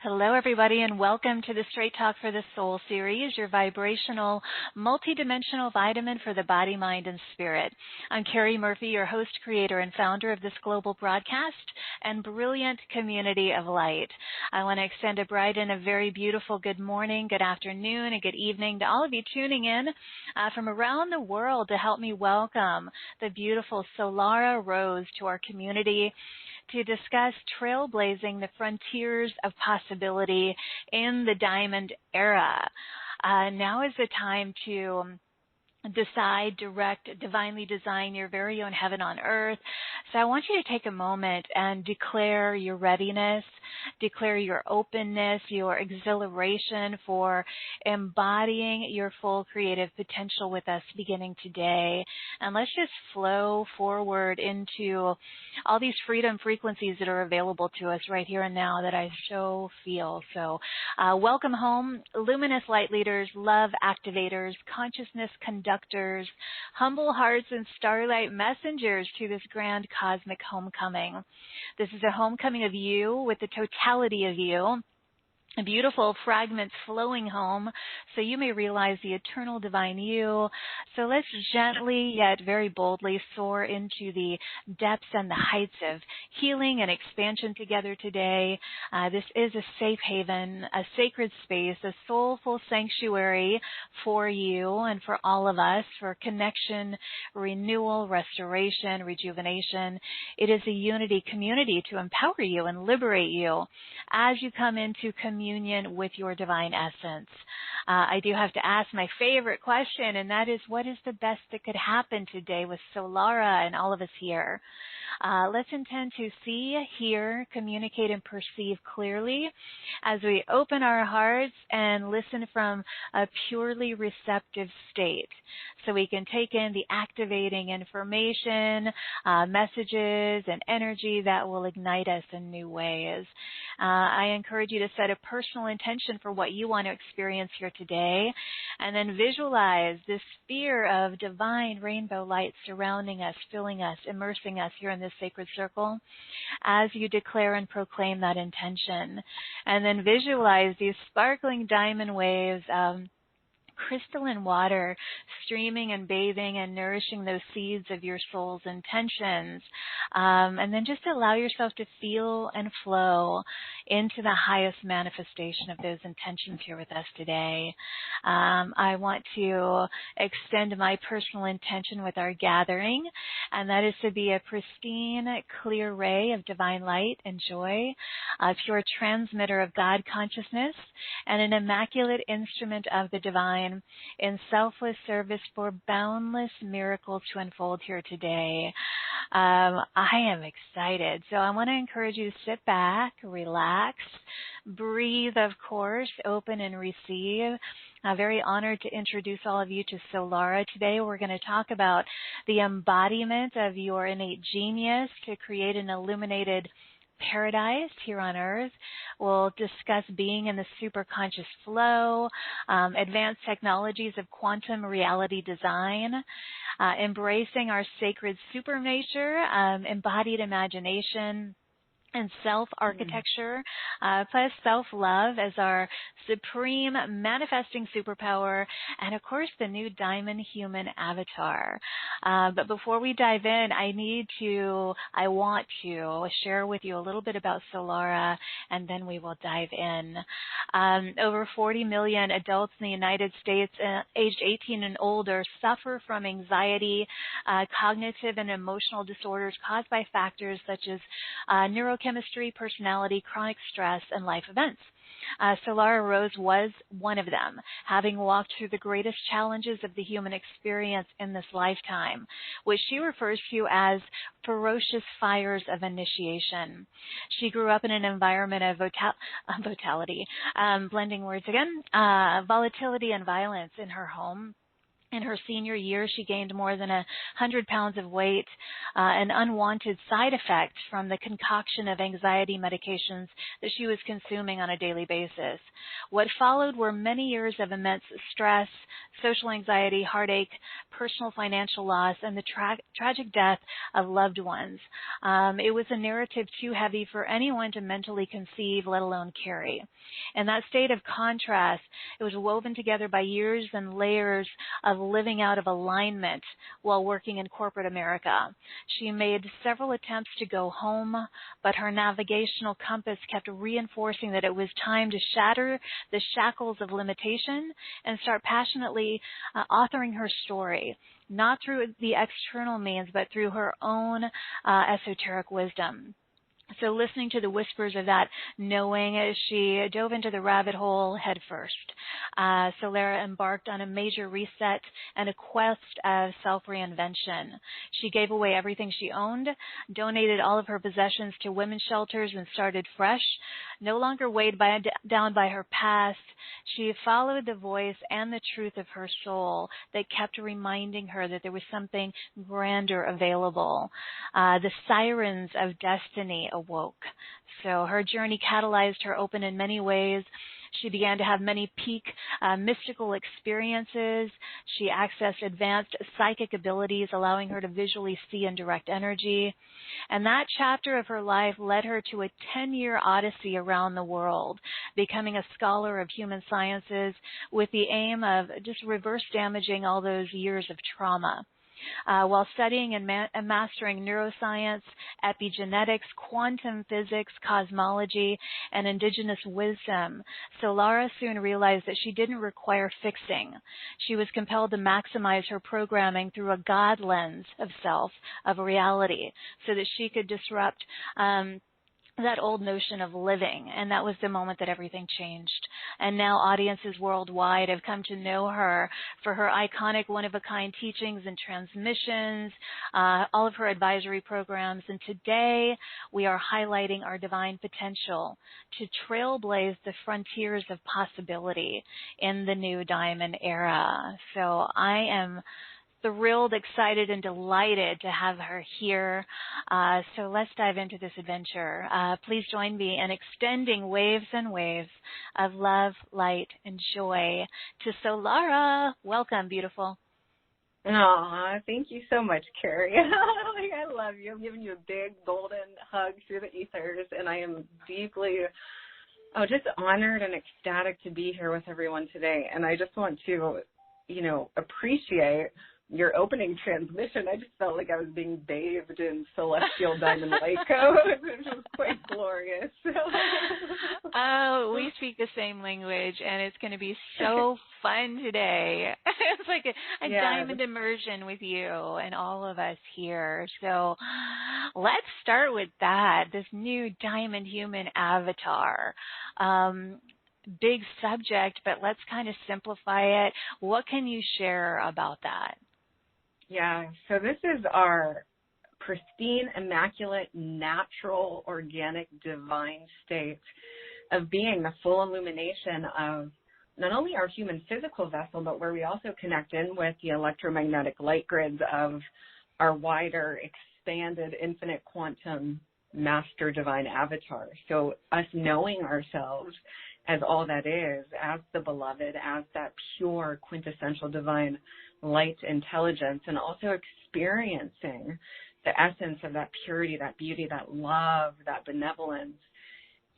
Hello, everybody, and welcome to the Straight Talk for the Soul series, your vibrational, multidimensional vitamin for the body, mind, and spirit. I'm Cari Murphy, your host, creator, and founder of this global broadcast and brilliant community of light. I want to extend a bright and a very beautiful good morning, good afternoon, and good evening to all of you tuning in from around the world to help me welcome the beautiful Solara Rose to our community, to discuss trailblazing the frontiers of possibility in the diamond era. Now is the time to decide, direct, divinely design your very own heaven on earth. So I want you to take a moment and declare your readiness, declare your openness, your exhilaration for embodying your full creative potential with us beginning today. And let's just flow forward into all these freedom frequencies that are available to us right here and now that I so feel. So welcome home, luminous light leaders, love activators, consciousness conductors, humble hearts and starlight messengers to this grand cosmic homecoming. This is a homecoming of you with the totality of you. Beautiful fragments flowing home so you may realize the eternal divine you. So let's gently yet very boldly soar into the depths and the heights of healing and expansion together today. This is a safe haven, a sacred space, a soulful sanctuary for you and for all of us, for connection, renewal, restoration, rejuvenation. It is a unity community to empower you and liberate you as you come into communion with your divine essence. I do have to ask my favorite question, and that is, what is the best that could happen today with Solara and all of us here? Let's intend to see, hear, communicate, and perceive clearly as we open our hearts and listen from a purely receptive state, so we can take in the activating information, messages, and energy that will ignite us in new ways. I encourage you to set a personal intention for what you want to experience here today, and then visualize this sphere of divine rainbow light surrounding us, filling us, immersing us here in this sacred circle as you declare and proclaim that intention. And then visualize these sparkling diamond waves of crystalline water streaming and bathing and nourishing those seeds of your soul's intentions. And then just allow yourself to feel and flow into the highest manifestation of those intentions here with us today. I want to extend my personal intention with our gathering, and that is to be a pristine, clear ray of divine light and joy, a pure transmitter of God consciousness, and an immaculate instrument of the divine in selfless service for boundless miracles to unfold here today. I am excited. So I want to encourage you to sit back, relax, breathe, of course, open and receive. I'm very honored to introduce all of you to Solara. Today we're going to talk about the embodiment of your innate genius to create an illuminated paradise here on earth. We'll discuss being in the SuperConscious FLOW, advanced technologies of quantum reality design, embracing our sacred supernature, embodied imagination, and self-architecture, plus self-love as our supreme manifesting superpower, and of course the new diamond human avatar. But before we dive in, I want to share with you a little bit about Solara, and then we will dive in. Over 40 million adults in the United States aged 18 and older suffer from anxiety, cognitive and emotional disorders caused by factors such as neurochemistry, personality, chronic stress, and life events. Solara Rose was one of them, having walked through the greatest challenges of the human experience in this lifetime, which she refers to as ferocious fires of initiation. She grew up in an environment of volatility and violence in her home, In her senior year, she gained more than 100 pounds of weight, an unwanted side effect from the concoction of anxiety medications that she was consuming on a daily basis. What followed were many years of immense stress, social anxiety, heartache, personal financial loss, and the tragic death of loved ones. It was a narrative too heavy for anyone to mentally conceive, let alone carry. And that state of contrast, it was woven together by years and layers of living out of alignment while working in corporate America. She made several attempts to go home, but her navigational compass kept reinforcing that it was time to shatter the shackles of limitation and start passionately authoring her story, not through the external means, but through her own esoteric wisdom. So listening to the whispers of that knowing, she dove into the rabbit hole head first. Solara embarked on a major reset and a quest of self-reinvention. She gave away everything she owned, donated all of her possessions to women's shelters, and started fresh. No longer weighed down by her past, she followed the voice and the truth of her soul that kept reminding her that there was something grander available. The sirens of destiny awoke. So her journey catalyzed her open in many ways. She began to have many peak mystical experiences. She accessed advanced psychic abilities, allowing her to visually see and direct energy. And that chapter of her life led her to a 10-year odyssey around the world, becoming a scholar of human sciences with the aim of just reverse damaging all those years of trauma. While studying and mastering neuroscience, epigenetics, quantum physics, cosmology, and indigenous wisdom, Solara soon realized that she didn't require fixing. She was compelled to maximize her programming through a God lens of self, of reality, so that she could disrupt that old notion of living, and that was the moment that everything changed. And now audiences worldwide have come to know her for her iconic one-of-a-kind teachings and transmissions, all of her advisory programs, and today we are highlighting our divine potential to trailblaze the frontiers of possibility in the new diamond era. So I am thrilled, excited, and delighted to have her here. So let's dive into this adventure. Please join me in extending waves and waves of love, light, and joy to Solara. Welcome, beautiful. Aw, thank you so much, Cari. I love you. I'm giving you a big golden hug through the ethers, and I am deeply just honored and ecstatic to be here with everyone today. And I just want to, appreciate your opening transmission. I just felt like I was being bathed in celestial diamond light codes. It was quite glorious. Oh, we speak the same language, and it's going to be so fun today. It's like a diamond immersion with you and all of us here. So let's start with that, this new diamond human avatar. Big subject, but let's kind of simplify it. What can you share about that? Yeah, so this is our pristine, immaculate, natural, organic, divine state of being, the full illumination of not only our human physical vessel, but where we also connect in with the electromagnetic light grids of our wider, expanded, infinite quantum master divine avatar. So us knowing ourselves as all that is, as the beloved, as that pure, quintessential divine light intelligence, and also experiencing the essence of that purity, that beauty, that love, that benevolence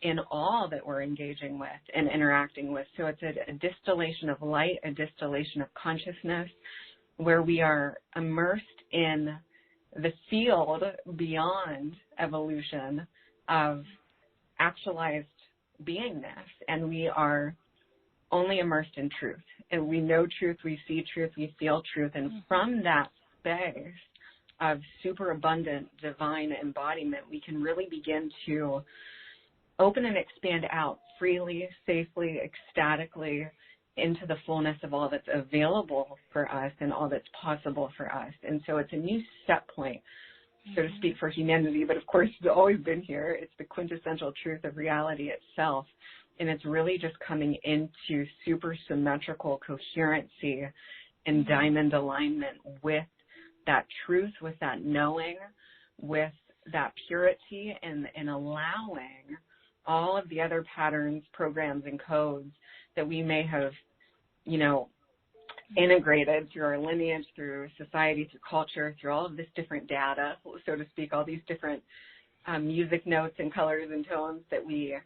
in all that we're engaging with and interacting with. So it's a distillation of light, a distillation of consciousness, where we are immersed in the field beyond evolution of actualized beingness, and we are only immersed in truth. And we know truth, we see truth, we feel truth. And from that space of superabundant divine embodiment, we can really begin to open and expand out freely, safely, ecstatically into the fullness of all that's available for us and all that's possible for us. And so it's a new set point, so to speak, for humanity. But of course, it's always been here. It's the quintessential truth of reality itself. And it's really just coming into super symmetrical coherency in diamond alignment with that truth, with that knowing, with that purity, and allowing all of the other patterns, programs, and codes that we may have, integrated through our lineage, through society, through culture, through all of this different data, so to speak, all these different music notes and colors and tones that we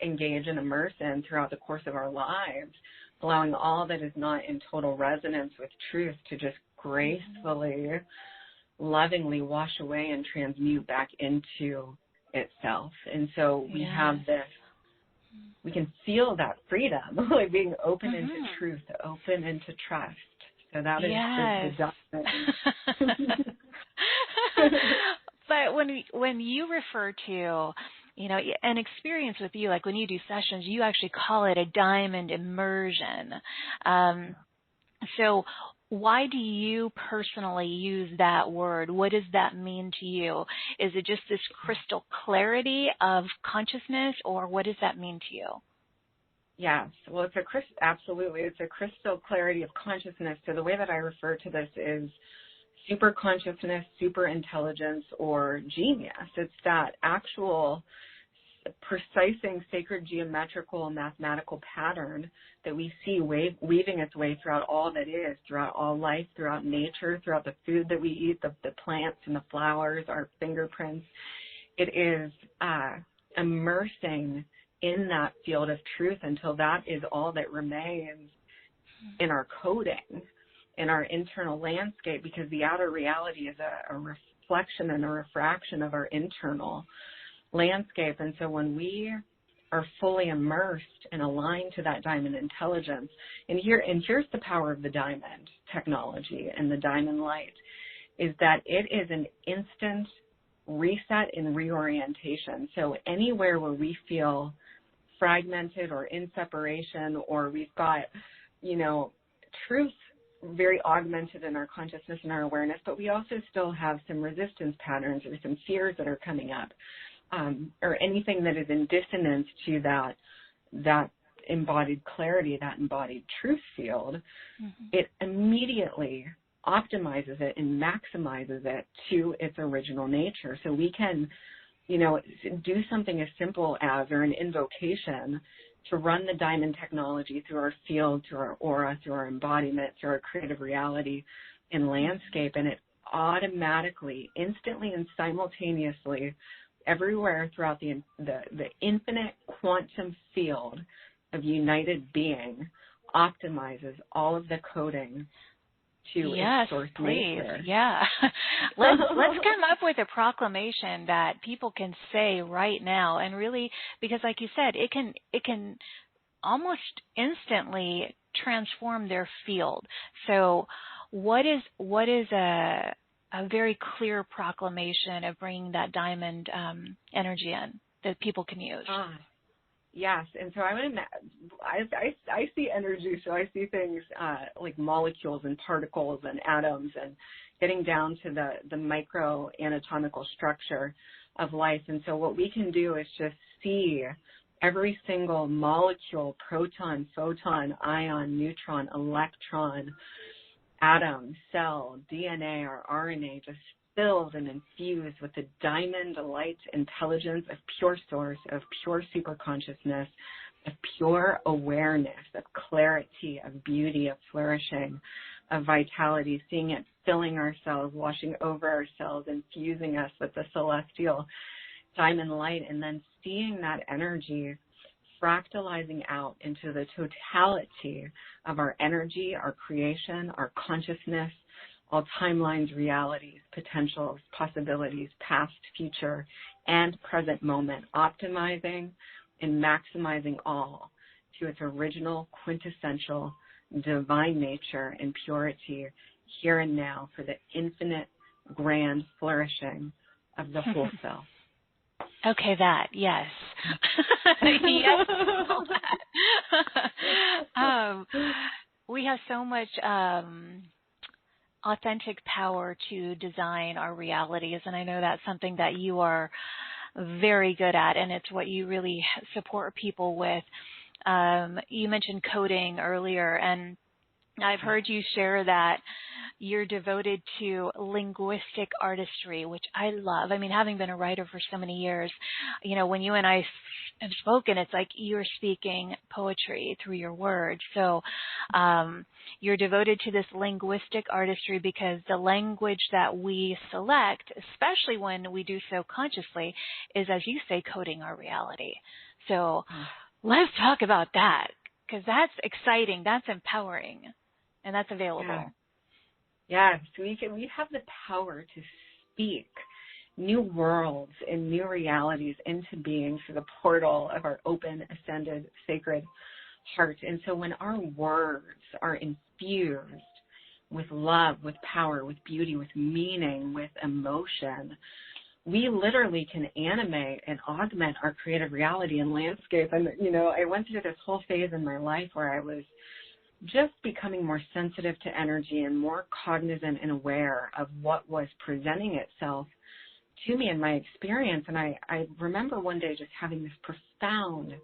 engage and immerse in throughout the course of our lives, allowing all that is not in total resonance with truth to just gracefully, lovingly wash away and transmute back into itself. And so we have this, we can feel that freedom, like being open into truth, open into trust. So that is the dominant. But when you refer to, an experience with you, like when you do sessions, you actually call it a diamond immersion. So why do you personally use that word? What does that mean to you? Is it just this crystal clarity of consciousness, or what does that mean to you? Yes. Well, absolutely. It's a crystal clarity of consciousness. So the way that I refer to this is super consciousness, super intelligence, or genius. It's that actual precising sacred geometrical mathematical pattern that we see weaving its way throughout all that is, throughout all life, throughout nature, throughout the food that we eat, the plants and the flowers, our fingerprints. It is immersing in that field of truth until that is all that remains in our coding, in our internal landscape, because the outer reality is a reflection and a refraction of our internal landscape. And so when we are fully immersed and aligned to that diamond intelligence, and here's the power of the diamond technology and the diamond light, is that it is an instant reset and reorientation. So anywhere where we feel fragmented or in separation, or we've got, truth very augmented in our consciousness and our awareness, but we also still have some resistance patterns or some fears that are coming up, or anything that is in dissonance to that embodied clarity, that embodied truth field, it immediately optimizes it and maximizes it to its original nature. So we can, do something as simple as, or an invocation to run the diamond technology through our field, through our aura, through our embodiment, through our creative reality and landscape, and it automatically, instantly, and simultaneously, everywhere throughout the infinite quantum field of united being, optimizes all of the coding to its source nature. Yeah. Let's come up with a proclamation that people can say right now, and really, because like you said, it can almost instantly transform their field. So what is a very clear proclamation of bringing that diamond energy in that people can use? Yes, and so I see energy, so I see things like molecules and particles and atoms, and getting down to the micro anatomical structure of life. And so what we can do is just see every single molecule, proton, photon, ion, neutron, electron, atom, cell, DNA, or RNA, just filled and infused with the diamond light intelligence of pure source, of pure super consciousness, of pure awareness, of clarity, of beauty, of flourishing, of vitality, seeing it filling ourselves, washing over ourselves, infusing us with the celestial diamond light, and then seeing that energy fractalizing out into the totality of our energy, our creation, our consciousness, all timelines, realities, potentials, possibilities, past, future, and present moment, optimizing and maximizing all to its original, quintessential, divine nature and purity here and now for the infinite, grand flourishing of the whole self. Okay, yes. Yes. We have so much authentic power to design our realities, and I know that's something that you are very good at, and it's what you really support people with. You mentioned coding earlier, and I've heard you share that you're devoted to linguistic artistry, which I love. I mean, having been a writer for so many years, when you and I have spoken, it's like you're speaking poetry through your words. So you're devoted to this linguistic artistry because the language that we select, especially when we do so consciously, is, as you say, coding our reality. So let's talk about that, because that's exciting, that's empowering, and that's available. Yes, we have the power to speak new worlds and new realities into being through the portal of our open, ascended, sacred heart. And so when our words are infused with love, with power, with beauty, with meaning, with emotion, we literally can animate and augment our creative reality and landscape. And, I went through this whole phase in my life where I was just becoming more sensitive to energy and more cognizant and aware of what was presenting itself to me in my experience. And I remember one day just having this profound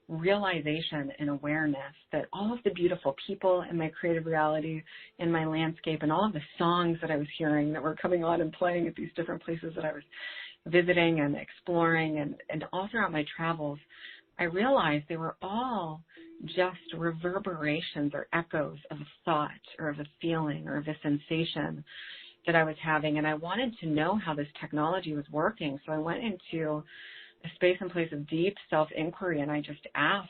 realization and awareness that all of the beautiful people in my creative reality, in my landscape, and all of the songs that I was hearing that were coming on and playing at these different places that I was visiting and exploring, and all throughout my travels, I realized they were all just reverberations or echoes of a thought or of a feeling or of a sensation that I was having. And I wanted to know how this technology was working. So I went into a space and place of deep self-inquiry, and I just asked,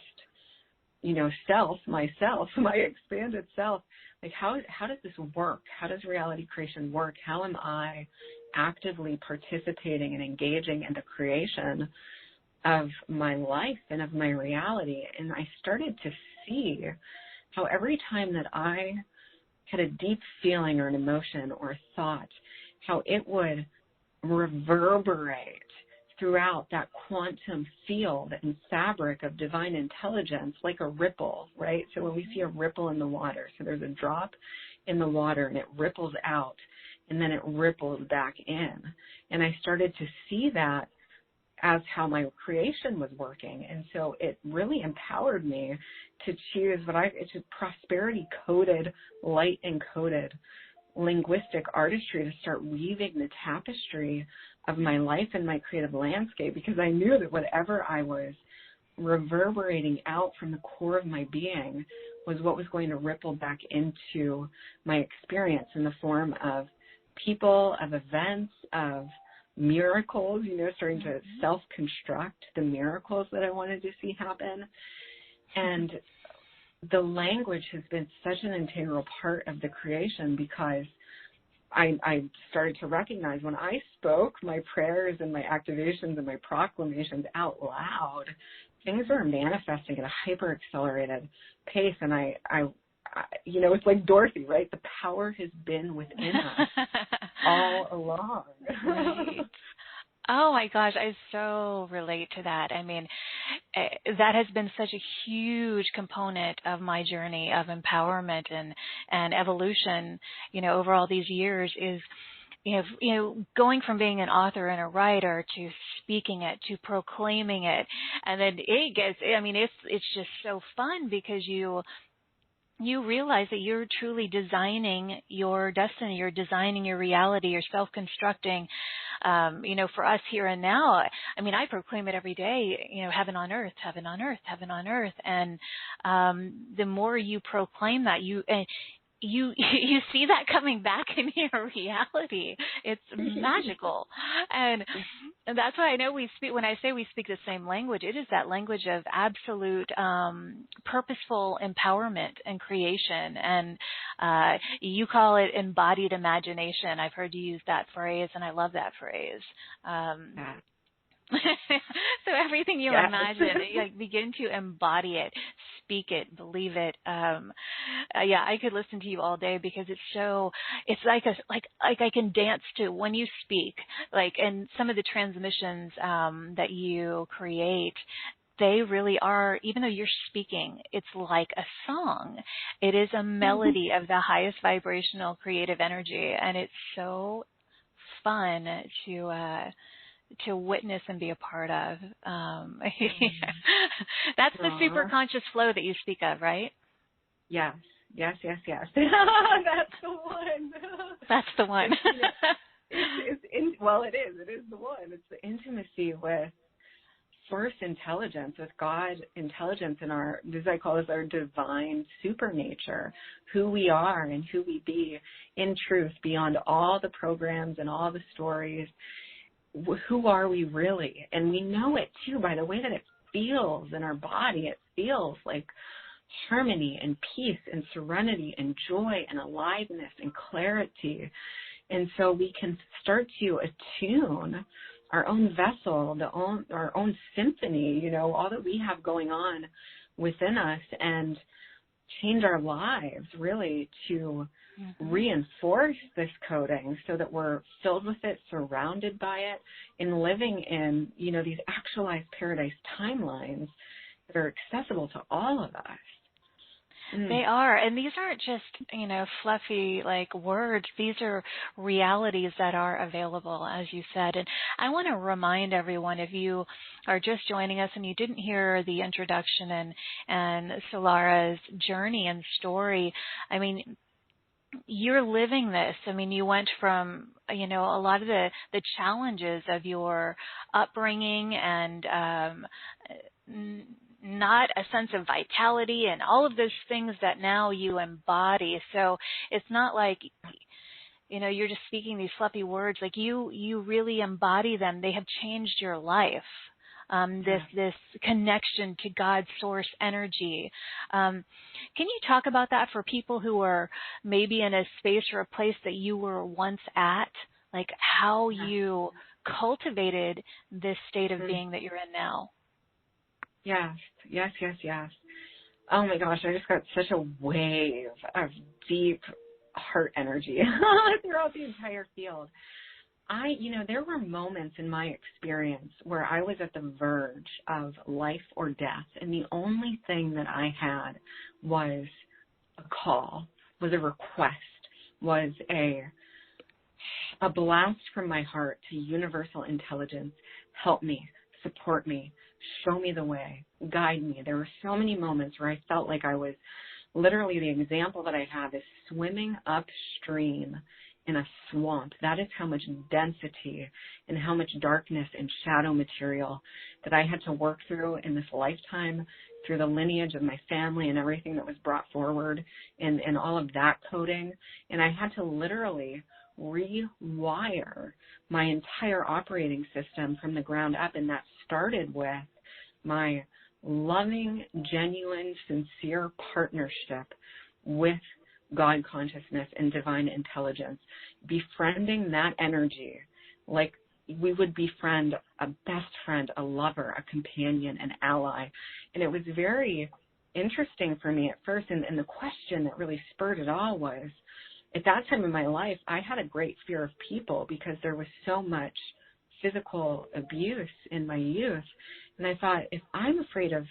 myself, my expanded self, like, how does this work? How does reality creation work? How am I actively participating and engaging in the creation of my life and of my reality? And I started to see how every time that I had a deep feeling or an emotion or a thought, how it would reverberate throughout that quantum field and fabric of divine intelligence like a ripple, right? So when we see a ripple in the water, so there's a drop in the water and it ripples out and then it ripples back in. And I started to see that as how my creation was working. And so it really empowered me to choose it's a prosperity coded, light encoded linguistic artistry to start weaving the tapestry of my life and my creative landscape, because I knew that whatever I was reverberating out from the core of my being was what was going to ripple back into my experience in the form of people, of events, of miracles, starting to self-construct the miracles that I wanted to see happen. And the language has been such an integral part of the creation, because I started to recognize when I spoke my prayers and my activations and my proclamations out loud, things were manifesting at a hyper accelerated pace. And I it's like Dorothy, right? The power has been within us all along. Right. Oh my gosh, I so relate to that. I mean, that has been such a huge component of my journey of empowerment and evolution, over all these years is, going from being an author and a writer to speaking it, to proclaiming it. And then it's just so fun, because you realize that you're truly designing your destiny, you're designing your reality, you're self-constructing. For us here and now, I proclaim it every day, heaven on earth, heaven on earth, heaven on earth. And the more you proclaim that, you see that coming back in your reality. It's magical. And that's why I know when I say we speak the same language, it is that language of absolute purposeful empowerment and creation. And you call it embodied imagination. I've heard you use that phrase, and I love that phrase. So everything you imagine, begin to embody it, speak it, believe it. I could listen to you all day, because it's like I can dance to when you speak, and some of the transmissions that you create. They really are, even though you're speaking, it's like a song. It is a melody of the highest vibrational creative energy, and it's so fun to witness and be a part of. That's the SuperConscious FLOW that you speak of, right? Yes, Yes. That's the one. That's the one. Well, it is. It is the one. It's the intimacy with source intelligence, with God intelligence, in this I call this our divine supernature, who we are and who we be in truth beyond all the programs and all the stories. Who are we really? And we know it too by the way that it feels in our body. It feels like harmony and peace and serenity and joy and aliveness and clarity. And so we can start to attune our own vessel, our own symphony, all that we have going on within us, and change our lives really to reinforce this coding so that we're filled with it, surrounded by it, and living in, these actualized paradise timelines that are accessible to all of us. They are. And these aren't just, fluffy words. These are realities that are available, as you said. And I want to remind everyone, if you are just joining us and you didn't hear the introduction and Solara's journey and story, I mean, you're living this. I mean, you went from, a lot of the challenges of your upbringing and not a sense of vitality and all of those things that now you embody. So it's not like, you're just speaking these fluffy words. Like you really embody them. They have changed your life. This connection to God's source energy. Can you talk about that for people who are maybe in a space or a place that you were once at, like how you cultivated this state of being that you're in now? Yes. Oh my gosh, I just got such a wave of deep heart energy throughout the entire field. There were moments in my experience where I was at the verge of life or death, and the only thing that I had was a call, was a request, was a blast from my heart to universal intelligence. Help me, support me, show me the way, guide me. There were so many moments where I felt like I was literally, the example that I have is swimming upstream in a swamp. That is how much density and how much darkness and shadow material that I had to work through in this lifetime, through the lineage of my family and everything that was brought forward and all of that coding. And I had to literally rewire my entire operating system from the ground up. And that started with my loving, genuine, sincere partnership with God consciousness and divine intelligence, befriending that energy like we would befriend a best friend, a lover, a companion, an ally. And it was very interesting for me at first. And the question that really spurred it all was, at that time in my life, I had a great fear of people because there was so much physical abuse in my youth. And I thought, if I'm afraid of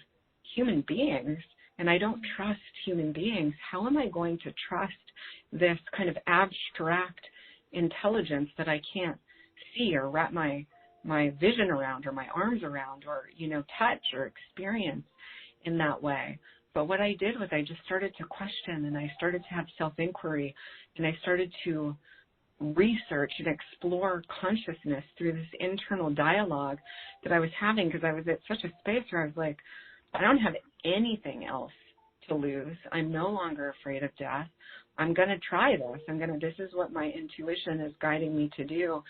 human beings and I don't trust human beings, how am I going to trust this kind of abstract intelligence that I can't see or wrap my vision around or my arms around or, touch or experience in that way? But what I did was I just started to question, and I started to have self-inquiry, and I started to research and explore consciousness through this internal dialogue that I was having, because I was at such a space where I was like, I don't have anything else to lose. I'm no longer afraid of death. I'm going to try this. This is what my intuition is guiding me to do.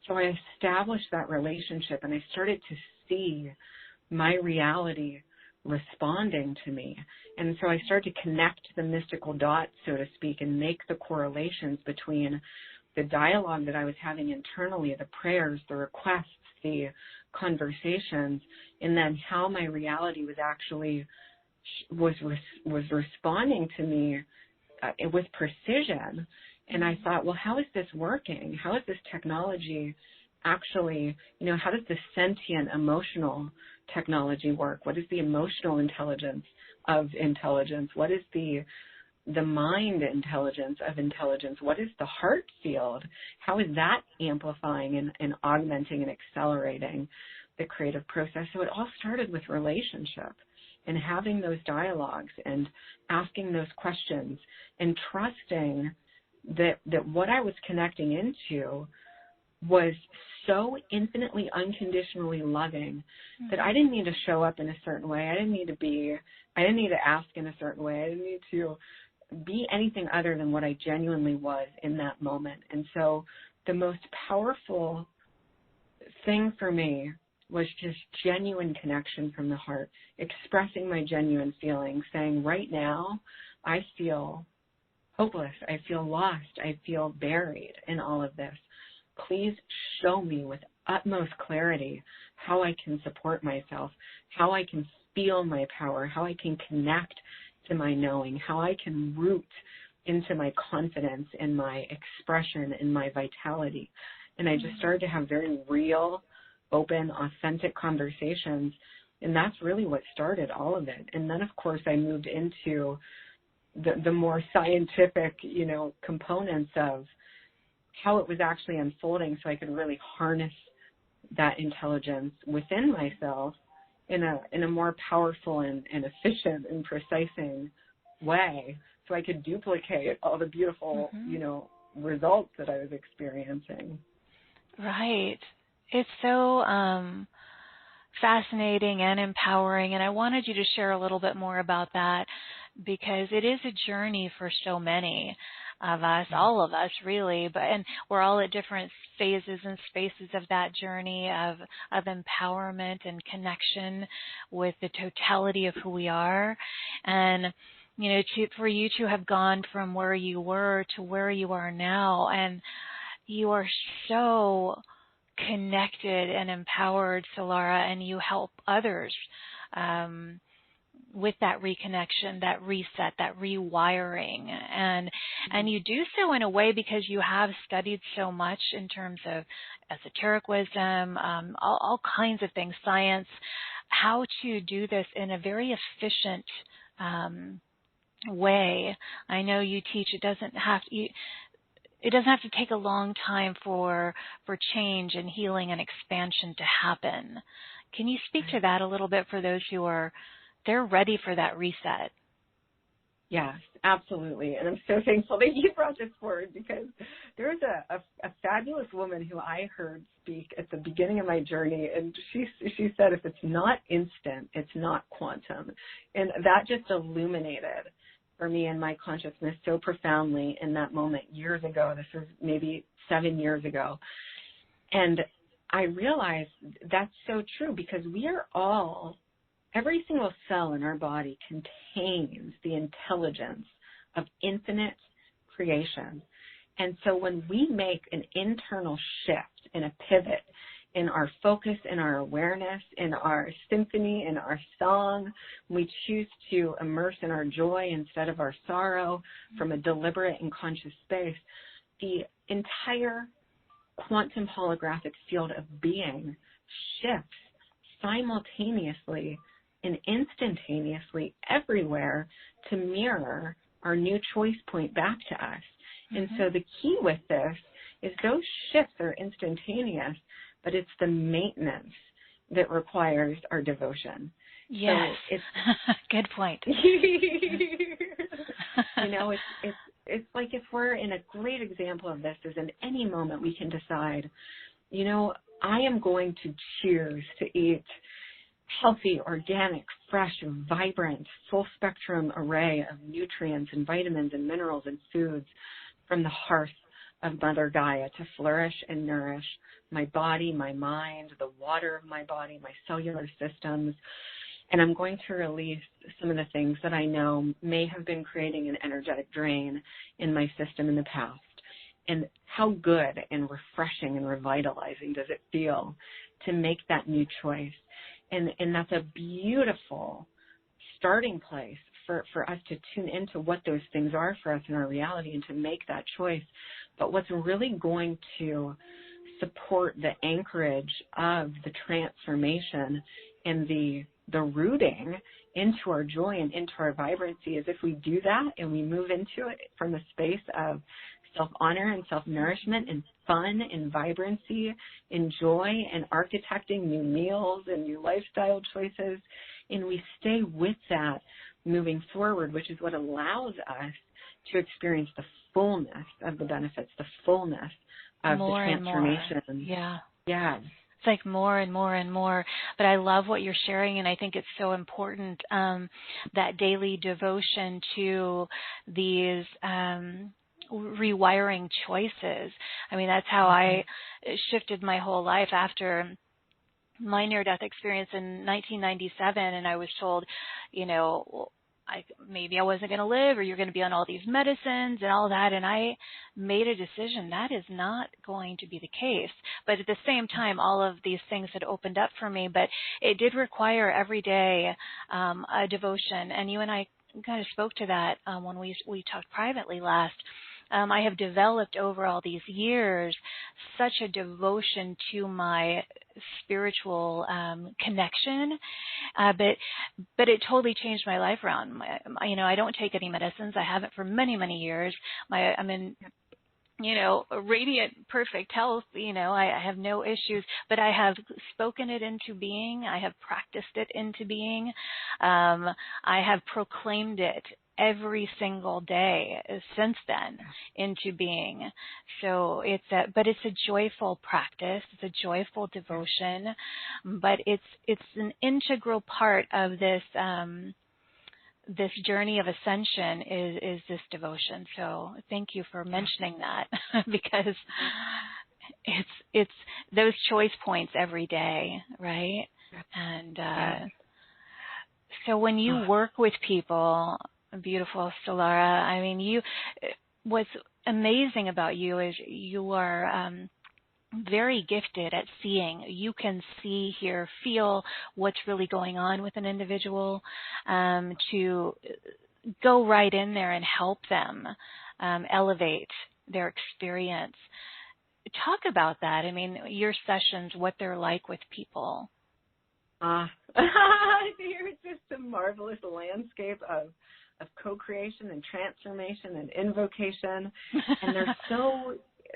So I established that relationship, and I started to see my reality responding to me. And so I started to connect the mystical dots, so to speak, and make the correlations between the dialogue that I was having internally, the prayers, the requests, the conversations, and then how my reality was actually was responding to me with precision. And I thought, well, how is this working? How is this technology actually, how does the sentient emotional technology work? What is the emotional intelligence of intelligence? What is the mind intelligence of intelligence? What is the heart field? How is that amplifying and augmenting and accelerating the creative process? So it all started with relationship. and having those dialogues and asking those questions and trusting that what I was connecting into was so infinitely unconditionally loving that I didn't need to show up in a certain way. I didn't need to ask in a certain way. I didn't need to be anything other than what I genuinely was in that moment. And so the most powerful thing for me was just genuine connection from the heart, expressing my genuine feelings, saying, right now, I feel hopeless. I feel lost. I feel buried in all of this. Please show me with utmost clarity how I can support myself, how I can feel my power, how I can connect to my knowing, how I can root into my confidence and my expression and my vitality. And I just started to have very real, open, authentic conversations. And that's really what started all of it. And then, of course, I moved into the more scientific, components of how it was actually unfolding so I could really harness that intelligence within myself in a more powerful and efficient and precise way so I could duplicate all the beautiful, results that I was experiencing. Right. It's so fascinating and empowering, and I wanted you to share a little bit more about that because it is a journey for so many of us, all of us really, and we're all at different phases and spaces of that journey of empowerment and connection with the totality of who we are. And for you to have gone from where you were to where you are now, and you are so connected and empowered, Solara, and you help others with that reconnection, that reset, that rewiring. And you do so in a way because you have studied so much in terms of esoteric wisdom, all kinds of things, science, how to do this in a very efficient way. I know you teach it doesn't have to take a long time for change and healing and expansion to happen. Can you speak to that a little bit for those who they're ready for that reset? Yes, absolutely. And I'm so thankful that you brought this forward because there was a fabulous woman who I heard speak at the beginning of my journey, and she said, if it's not instant, it's not quantum. And that just illuminated for me in my consciousness so profoundly in that moment years ago. This was maybe 7 years ago. And I realized that's so true because we are all, every single cell in our body contains the intelligence of infinite creation. And so when we make an internal shift and a pivot in our focus, in our awareness, in our symphony, in our song, we choose to immerse in our joy instead of our sorrow from a deliberate and conscious space, the entire quantum holographic field of being shifts simultaneously and instantaneously everywhere to mirror our new choice point back to us. And so the key with this is those shifts are instantaneous, but it's the maintenance that requires our devotion. Yes. So it's good point. It's like if we're in a great example of this is in any moment we can decide, I am going to choose to eat healthy, organic, fresh, vibrant, full spectrum array of nutrients and vitamins and minerals and foods from the hearth of Mother Gaia to flourish and nourish my body, my mind, the water of my body, my cellular systems. And I'm going to release some of the things that I know may have been creating an energetic drain in my system in the past. And how good and refreshing and revitalizing does it feel to make that new choice? And that's a beautiful starting place for us to tune into what those things are for us in our reality and to make that choice. But what's really going to support the anchorage of the transformation and the rooting into our joy and into our vibrancy is if we do that and we move into it from a space of self-honor and self-nourishment and fun and vibrancy and joy and architecting new meals and new lifestyle choices we stay with that moving forward, which is what allows us to experience the fullness of the benefits, the fullness of the transformation. And more. Yeah. Yeah. It's like more and more and more. But I love what you're sharing, and I think it's so important, that daily devotion to these rewiring choices. I mean, that's how I shifted my whole life after my near-death experience in 1997, and I was told, maybe I wasn't going to live, or you're going to be on all these medicines and all that, and I made a decision that is not going to be the case. But at the same time, all of these things had opened up for me, but it did require every day a devotion, and you and I kind of spoke to that when we talked privately last. I have developed over all these years such a devotion to my spiritual connection, but it totally changed my life around. I don't take any medicines. I haven't for many, many years. I'm in radiant, perfect health. I have no issues, but I have spoken it into being. I have practiced it into being. I have proclaimed it every single day since then into being. So it's a joyful practice. It's a joyful devotion, but it's an integral part of this this journey of ascension is this devotion. So thank you for mentioning that because it's those choice points every day, right? And so when you work with people, beautiful Solara, I mean, what's amazing about you is you are very gifted at seeing. You can see, hear, feel what's really going on with an individual, to go right in there and help them elevate their experience. Talk about that. I mean, your sessions, what they're like with people. It's just a marvelous landscape of co-creation and transformation and invocation, and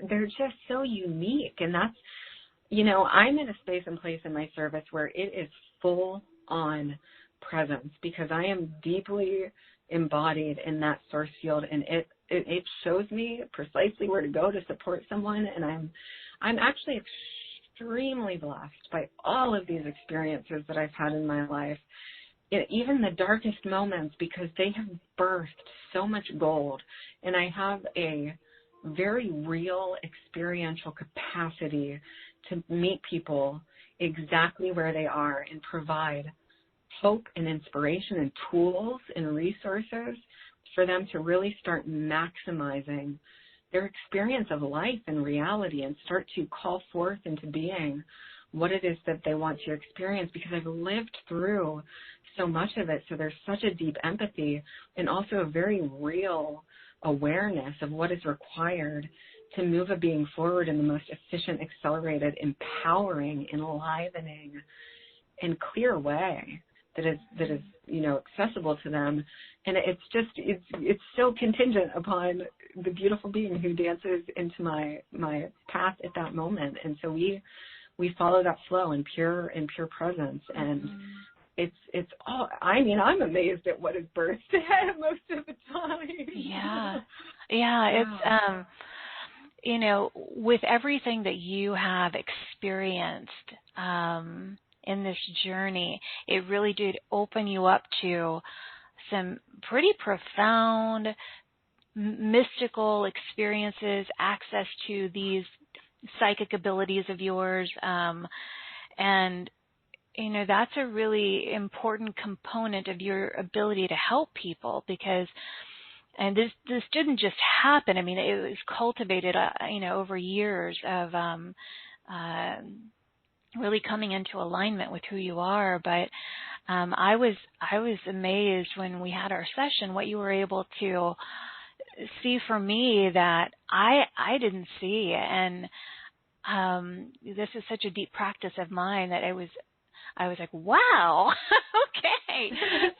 they're just so unique. And that's, I'm in a space and place in my service where it is full on presence because I am deeply embodied in that source field, and it shows me precisely where to go to support someone. And I'm actually extremely blessed by all of these experiences that I've had in my life, even the darkest moments, because they have birthed so much gold. And I have a very real experiential capacity to meet people exactly where they are and provide hope and inspiration and tools and resources for them to really start maximizing their experience of life and reality and start to call forth into being what it is that they want to experience, because I've lived through so much of it. So there's such a deep empathy and also a very real awareness of what is required to move a being forward in the most efficient, accelerated, empowering, enlivening, and clear way that is accessible to them. And it's so contingent upon the beautiful being who dances into my path at that moment. And so we follow that flow in pure presence. And it's all, I'm amazed at what is birthed most of the time. Yeah. It's, with everything that you have experienced in this journey, it really did open you up to some pretty profound mystical experiences, access to these psychic abilities of yours, and that's a really important component of your ability to help people, because this didn't just happen. I mean, it was cultivated over years of really coming into alignment with who you are. But I was amazed when we had our session what you were able to see for me that I didn't see. And this is such a deep practice of mine that I was like, wow, okay.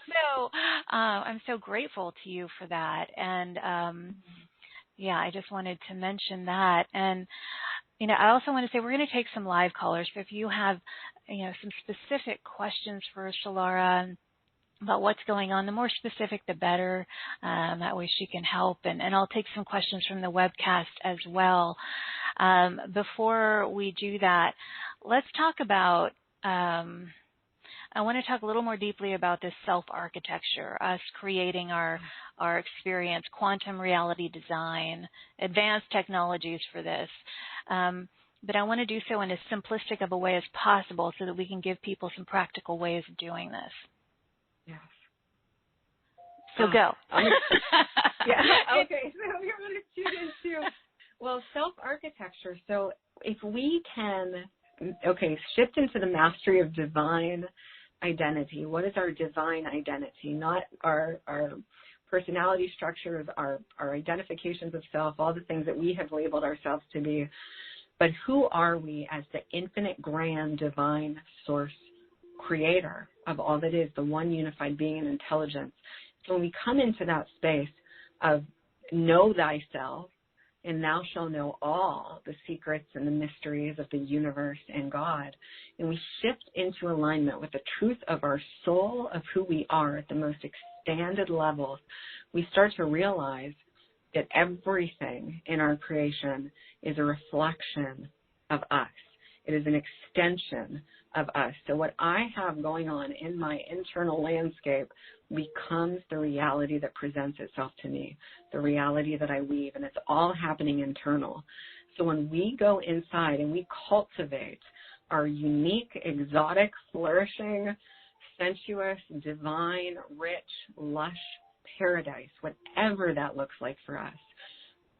So I'm so grateful to you for that. And I just wanted to mention that. And I also want to say we're going to take some live callers. So if you have some specific questions for Solara, about what's going on. The more specific, the better. That way she can help. And I'll take some questions from the webcast as well. Before we do that, let's talk about, I want to talk a little more deeply about this self-architecture, us creating our experience, quantum reality design, advanced technologies for this. But I want to do so in as simplistic of a way as possible so that we can give people some practical ways of doing this. Yes. So go. Yeah. Okay. So we're going to tune into, well, self-architecture. So if we can, shift into the mastery of divine identity. What is our divine identity? Not our personality structures, our identifications of self, all the things that we have labeled ourselves to be. But who are we as the infinite, grand, divine source creator of all that is, the one unified being and intelligence? So when we come into that space of know thyself, and thou shalt know all the secrets and the mysteries of the universe and God, and we shift into alignment with the truth of our soul, of who we are at the most expanded levels, we start to realize that everything in our creation is a reflection of us. It is an extension of us. So what I have going on in my internal landscape becomes the reality that presents itself to me, the reality that I weave, and it's all happening internal. So when we go inside and we cultivate our unique, exotic, flourishing, sensuous, divine, rich, lush paradise, whatever that looks like for us,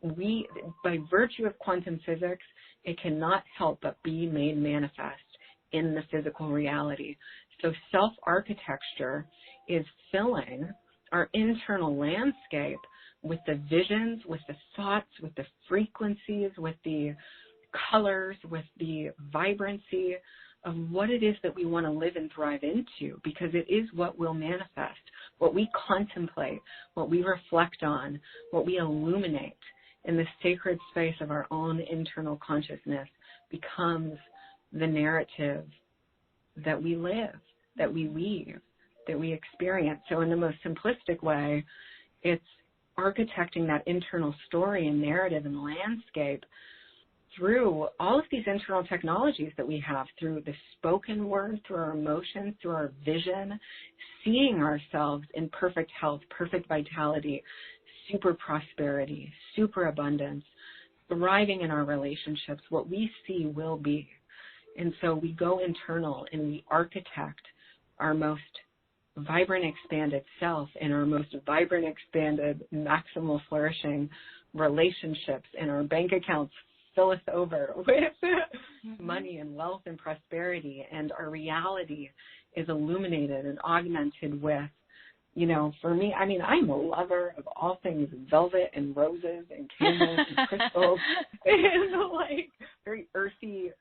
we, by virtue of quantum physics, it cannot help but be made manifest in the physical reality. So self-architecture is filling our internal landscape with the visions, with the thoughts, with the frequencies, with the colors, with the vibrancy of what it is that we want to live and thrive into, because it is what will manifest. What we contemplate, what we reflect on, what we illuminate in the sacred space of our own internal consciousness becomes the narrative that we live, that we weave, that we experience. So in the most simplistic way, it's architecting that internal story and narrative and landscape through all of these internal technologies that we have, through the spoken word, through our emotions, through our vision, seeing ourselves in perfect health, perfect vitality, super prosperity, super abundance, thriving in our relationships. What we see will be. And so we go internal and we architect our most vibrant, expanded self and our most vibrant, expanded, maximal flourishing relationships, and our bank accounts fill us over with money and wealth and prosperity, and our reality is illuminated and augmented with, for me, I'm a lover of all things velvet and roses and candles and crystals and very earthy,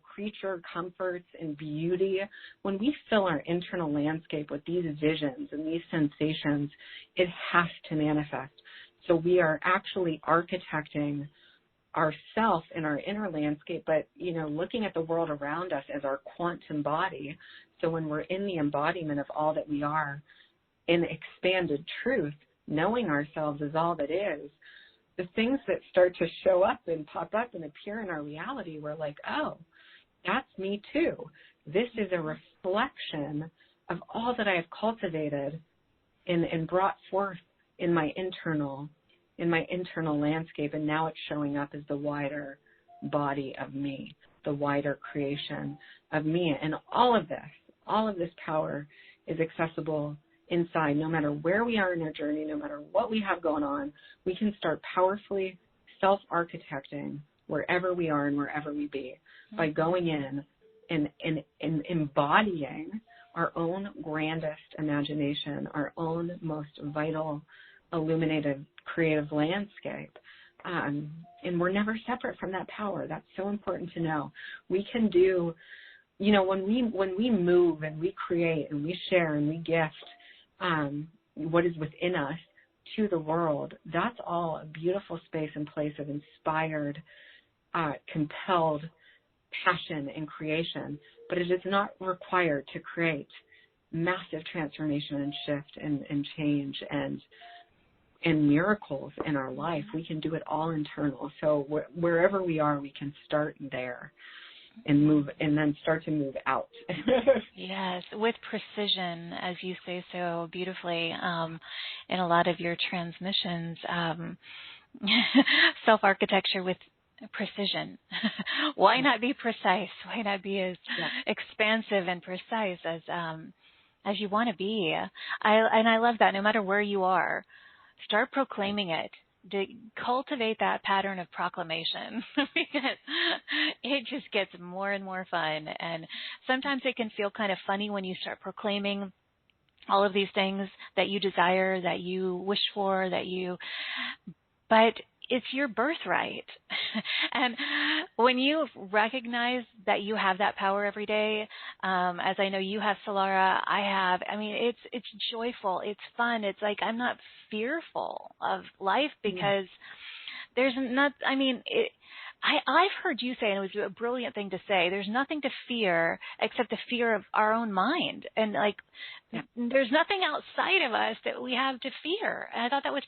creature comforts and beauty. When we fill our internal landscape with these visions and these sensations, it has to manifest. So we are actually architecting ourself in our inner landscape, but, looking at the world around us as our quantum body. So when we're in the embodiment of all that we are, in expanded truth, knowing ourselves as all that is, the things that start to show up and pop up and appear in our reality, we're like, oh, that's me too. This is a reflection of all that I have cultivated and brought forth in my internal landscape, and now it's showing up as the wider body of me, the wider creation of me. And all of this power is accessible inside. No matter where we are in our journey, no matter what we have going on, we can start powerfully self-architecting wherever we are and wherever we be by going in and embodying our own grandest imagination, our own most vital, illuminated, creative landscape. And we're never separate from that power. That's so important to know. We can do, when we move and we create and we share and we gift what is within us to the world, that's all a beautiful space and place of inspired, compelled passion and creation. But it is not required to create massive transformation and shift and change and miracles in our life. We can do it all internal. So wherever we are, we can start there and move, and then start to move out. Yes, with precision, as you say so beautifully in a lot of your transmissions. Self-architecture with precision. Why not be precise? Why not be as expansive and precise as you want to be? I love that. No matter where you are, start proclaiming it. Cultivate that pattern of proclamation. It just gets more and more fun. And sometimes it can feel kind of funny when you start proclaiming all of these things that you desire, that you wish for, but it's your birthright. And when you recognize that you have that power every day, as I know you have, Solara, it's joyful, it's fun. It's like I'm not fearful of life because there's not, I've heard you say, and it was a brilliant thing to say, there's nothing to fear except the fear of our own mind. And there's nothing outside of us that we have to fear. And I thought that was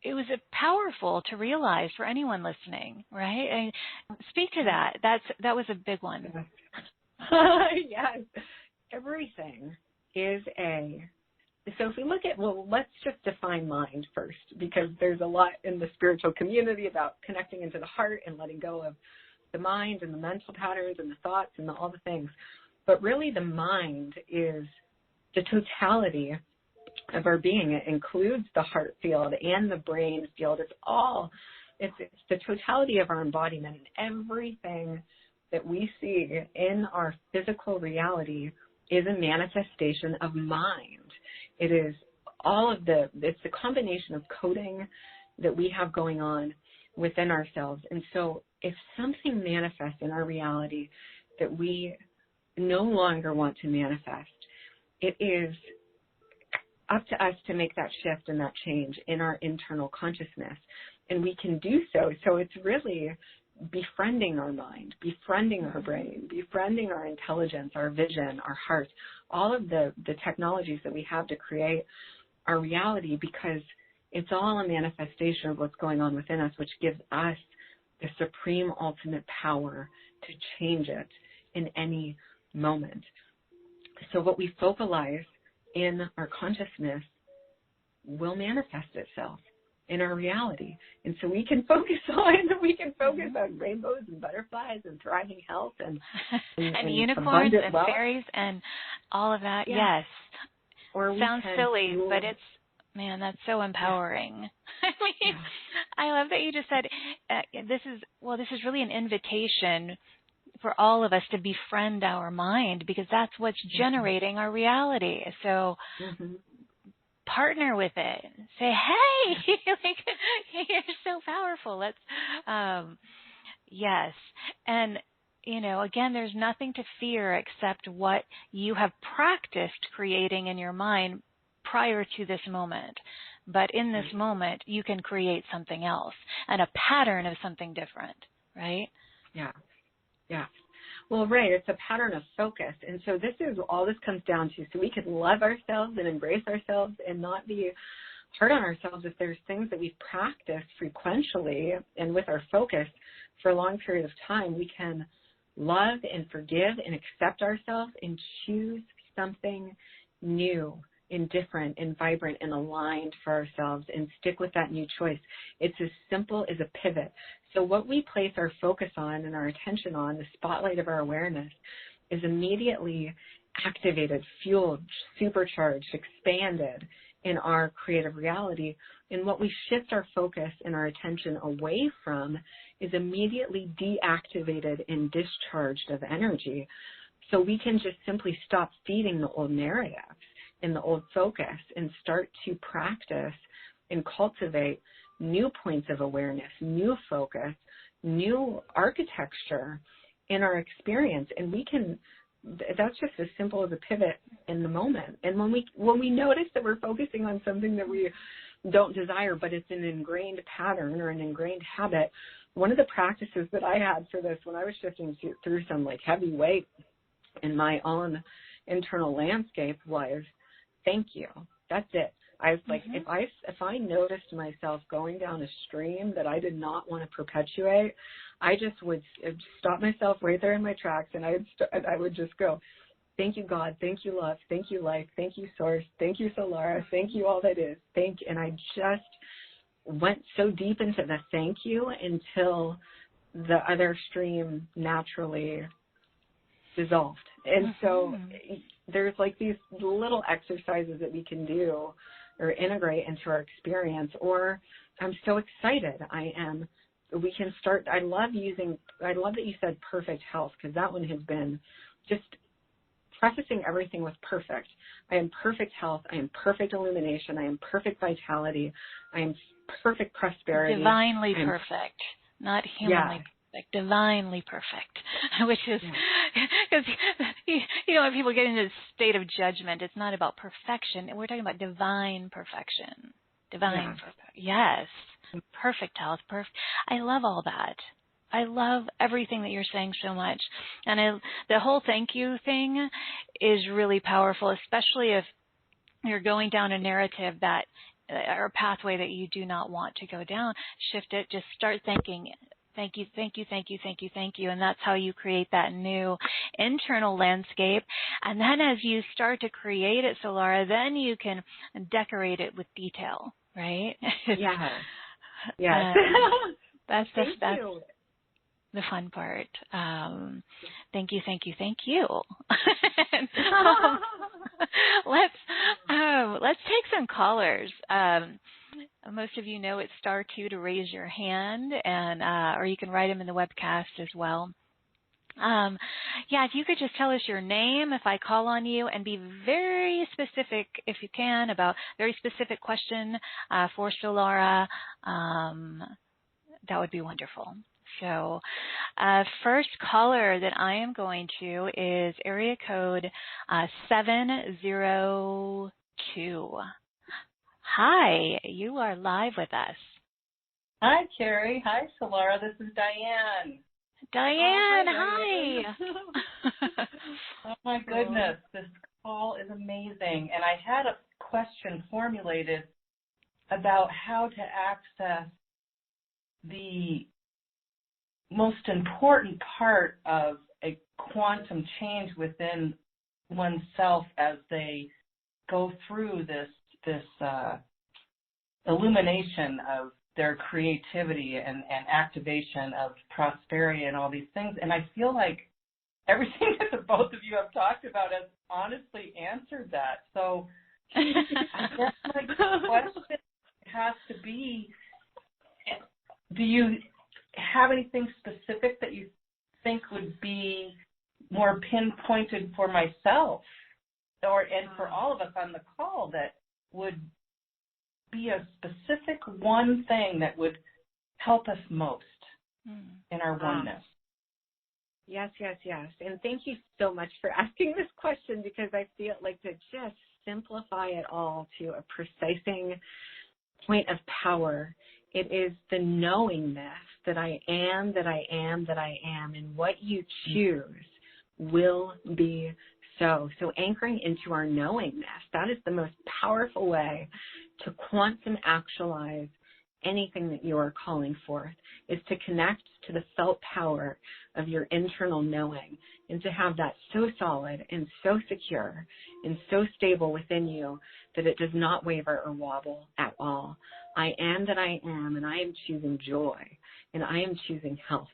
it was powerful to realize for anyone listening, right? And speak to that. That was a big one. Yes. Everything is so if we look at, let's just define mind first, because there's a lot in the spiritual community about connecting into the heart and letting go of the mind and the mental patterns and the thoughts and all the things. But really the mind is the totality of our being. It includes the heart field and the brain field. It's the totality of our embodiment, and everything that we see in our physical reality is a manifestation of mind. It is it's the combination of coding that we have going on within ourselves. And so if something manifests in our reality that we no longer want to manifest, it is up to us to make that shift and that change in our internal consciousness. And we can do so. So it's really befriending our mind, befriending our brain, befriending our intelligence, our vision, our heart, all of the technologies that we have to create our reality, because it's all a manifestation of what's going on within us, which gives us the supreme ultimate power to change it in any moment. So what we focalize in our consciousness will manifest itself in our reality. And so we can focus on rainbows and butterflies and thriving health and unicorns and wealth. fairies and all of that. Yeah. Yes. Or sounds silly, but that's so empowering. Yeah. I love that you just said this is really an invitation for all of us to befriend our mind, because that's what's generating our reality. So partner with it. Say, hey, you're so powerful. Let's, yes. And, again, there's nothing to fear except what you have practiced creating in your mind prior to this moment. But in this moment, you can create something else and a pattern of something different, right? Yeah. Yeah. Well, right. It's a pattern of focus. And so this is all this comes down to. So we can love ourselves and embrace ourselves and not be hard on ourselves if there's things that we've practiced frequently and with our focus for a long period of time. We can love and forgive and accept ourselves and choose something new and different and vibrant and aligned for ourselves and stick with that new choice. It's as simple as a pivot. So what we place our focus on and our attention on, the spotlight of our awareness, is immediately activated, fueled, supercharged, expanded in our creative reality. And what we shift our focus and our attention away from is immediately deactivated and discharged of energy. So we can just simply stop feeding the old narratives and the old focus and start to practice and cultivate new points of awareness, new focus, new architecture in our experience. And that's just as simple as a pivot in the moment. And when we notice that we're focusing on something that we don't desire, but it's an ingrained pattern or an ingrained habit, one of the practices that I had for this when I was shifting through some heavy weight in my own internal landscape was, thank you. That's it. I was like, if I noticed myself going down a stream that I did not want to perpetuate, I just would stop myself right there in my tracks, and I would just go, thank you, God, thank you, love, thank you, life, thank you, source, thank you, Solara, thank you, all that is, thank you. And I just went so deep into the thank you until the other stream naturally dissolved. And so there's like these little exercises that we can do or integrate into our experience, or I'm so excited. We can start, I love that you said perfect health, because that one has been just prefacing everything with perfect. I am perfect health. I am perfect illumination. I am perfect vitality. I am perfect prosperity. Divinely perfect, not humanly perfect, divinely perfect, which is, because, when people get into a state of judgment, it's not about perfection. We're talking about divine perfection. Divine perfect. Yes. Perfect health. Perfect. I love all that. I love everything that you're saying so much. And the whole thank you thing is really powerful, especially if you're going down a narrative that, or a pathway that you do not want to go down. Shift it. Just start thanking. Thank you, thank you, thank you, thank you, thank you. And that's how you create that new internal landscape. And then as you start to create it, Solara, then you can decorate it with detail, right? Yeah. Yes. That's the fun part. Thank you, thank you, thank you. Let's take some callers. Most of you know it's *2 to raise your hand, and or you can write them in the webcast as well. If you could just tell us your name if I call on you, and be very specific, if you can, about very specific question for Solara, that would be wonderful. So first caller that I am going to is area code 702. Hi, you are live with us. Hi, Cari. Hi, Solara. This is Diane. Diane, hi. Oh, my goodness. This call is amazing. And I had a question formulated about how to access the most important part of a quantum change within oneself as they go through this illumination of their creativity and activation of prosperity and all these things. And I feel like everything that the both of you have talked about has honestly answered that. So I guess my question has to be, do you have anything specific that you think would be more pinpointed for myself and for all of us on the call that would be a specific one thing that would help us most in our oneness? Yes. And thank you so much for asking this question, because I feel like to just simplify it all to a precising point of power, it is the knowingness that I am, that I am, that I am, and what you choose will be so. So anchoring into our knowingness, that is the most powerful way to quantum actualize anything that you are calling forth, is to connect to the felt power of your internal knowing, and to have that so solid and so secure and so stable within you that it does not waver or wobble at all. I am that I am, and I am choosing joy, and I am choosing health,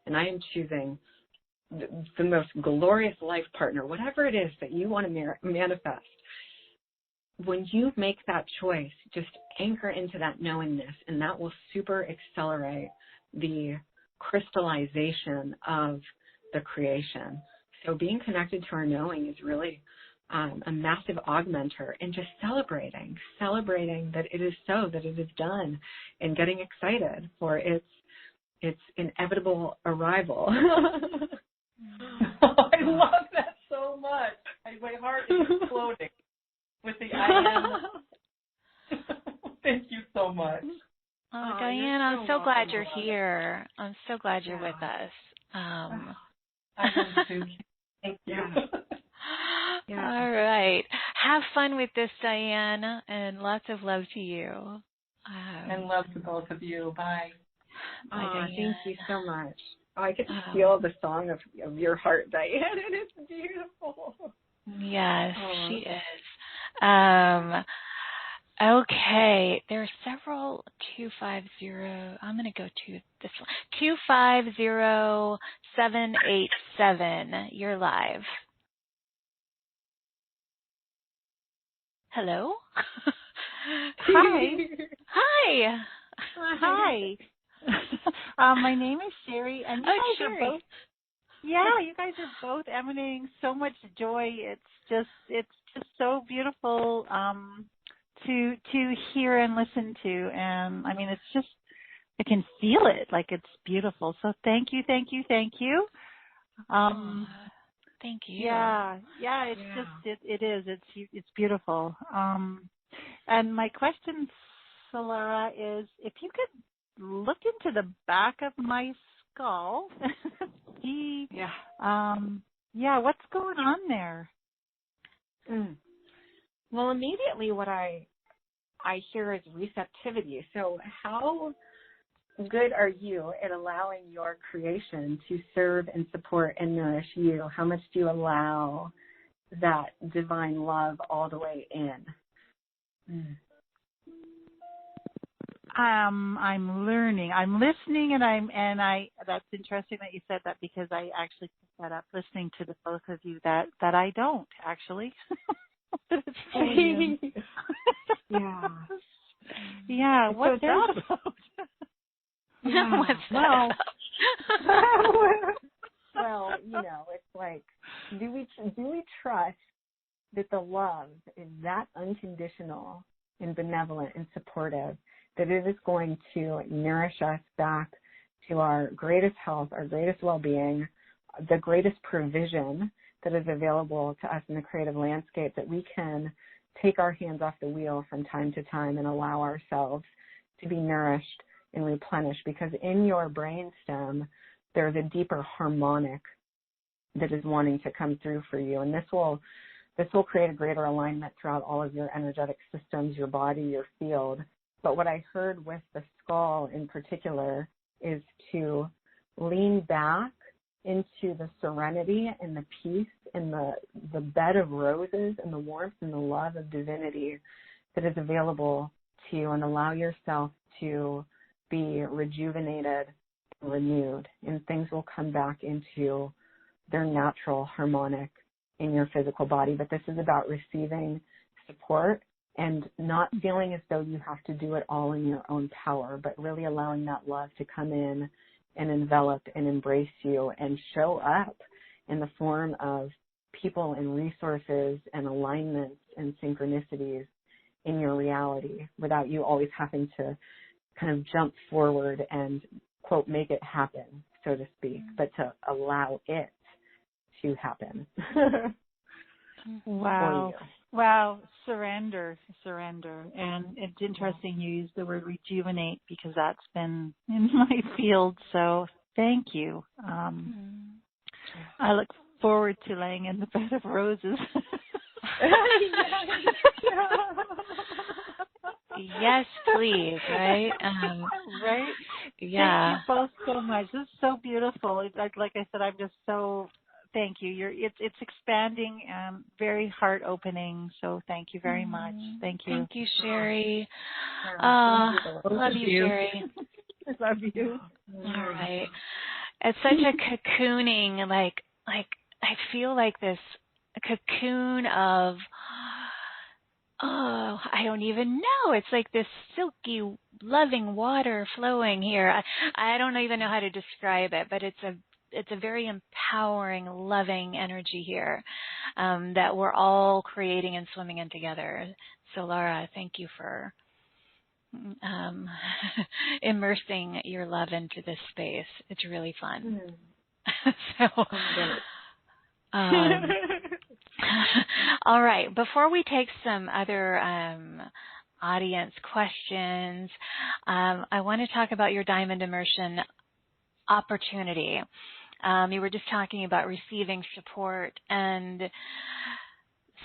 and I am choosing the most glorious life partner, whatever it is that you want to manifest. When you make that choice, just anchor into that knowingness, and that will super accelerate the crystallization of the creation. So being connected to our knowing is really a massive augmenter, and just celebrating that it is so, that it is done, and getting excited for its inevitable arrival. I love that so much. My heart is exploding with the I am. Thank you so much. Oh, Diane, I'm so glad you're here. I'm so glad you're with us. I am too. Thank you. All right. Have fun with this, Diane, and lots of love to you. And love to both of you. Bye. Bye, Diane. Thank you so much. I could feel the song of your heart, Diane, and it's beautiful. Yes, she is. Okay, there are several 250. I'm going to go to this one. 250787. You're live. Hello? Hi. Hi. Hi. My name is Sherry, and you guys are both. Yeah, you guys are both emanating so much joy. It's just so beautiful to hear and listen to, and I mean, it's just I can feel it, like it's beautiful. So thank you. Thank you. Yeah, it's just it is. It's beautiful. And my question, Solara, is if you could look into the back of my skull, what's going on there? Well, immediately what I hear is receptivity. So how good are you at allowing your creation to serve and support and nourish you? How much do you allow that divine love all the way in? I'm learning. I'm listening, and I. That's interesting that you said that, because I actually picked that up listening to the both of you that I don't actually. Yeah. What's that about? Well, it's like, do we trust that the love is that unconditional and benevolent and supportive that it is going to nourish us back to our greatest health, our greatest well-being, the greatest provision that is available to us in the creative landscape, that we can take our hands off the wheel from time to time and allow ourselves to be nourished and replenished, because in your brainstem there's a deeper harmonic that is wanting to come through for you, and this will create a greater alignment throughout all of your energetic systems, your body, your field. But what I heard with the skull in particular is to lean back into the serenity and the peace and the bed of roses and the warmth and the love of divinity that is available to you, and allow yourself to be rejuvenated, renewed, and things will come back into their natural harmonic in your physical body. But this is about receiving support and not feeling as though you have to do it all in your own power, but really allowing that love to come in and envelop and embrace you and show up in the form of people and resources and alignments and synchronicities in your reality, without you always having to kind of jump forward and, quote, make it happen, so to speak, but to allow it to happen. Wow. Surrender. And it's interesting you use the word rejuvenate, because that's been in my field. So thank you. I look forward to laying in the bed of roses. Yes, please. Right? Right? Yeah. Thank you both so much. This is so beautiful. Like I said, I'm just so... Thank you. It's expanding, very heart opening. So thank you very much. Thank you. Thank you, Sherry. Love you, Sherry. Love you. All right. It's such a cocooning, like I feel like this cocoon of, I don't even know. It's like this silky, loving water flowing here. I don't even know how to describe it, but it's a very empowering, loving energy here that we're all creating and swimming in together. So, Laura, thank you for immersing your love into this space. It's really fun. All right. Before we take some other audience questions, I want to talk about your diamond immersion opportunity. You were just talking about receiving support, and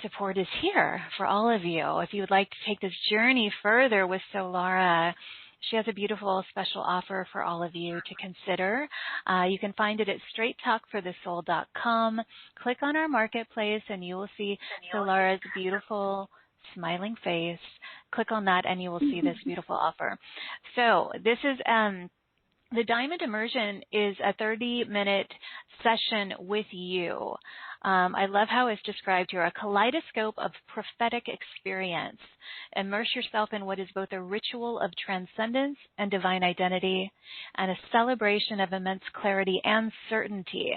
support is here for all of you. If you would like to take this journey further with Solara, she has a beautiful special offer for all of you to consider. You can find it at straighttalkforthesoul.com. Click on our marketplace and you will see Solara's beautiful smiling face. Click on that and you will see this beautiful offer. So this is the Diamond Immersion is a 30-minute session with you. I love how it's described here, a kaleidoscope of prophetic experience. Immerse yourself in what is both a ritual of transcendence and divine identity and a celebration of immense clarity and certainty.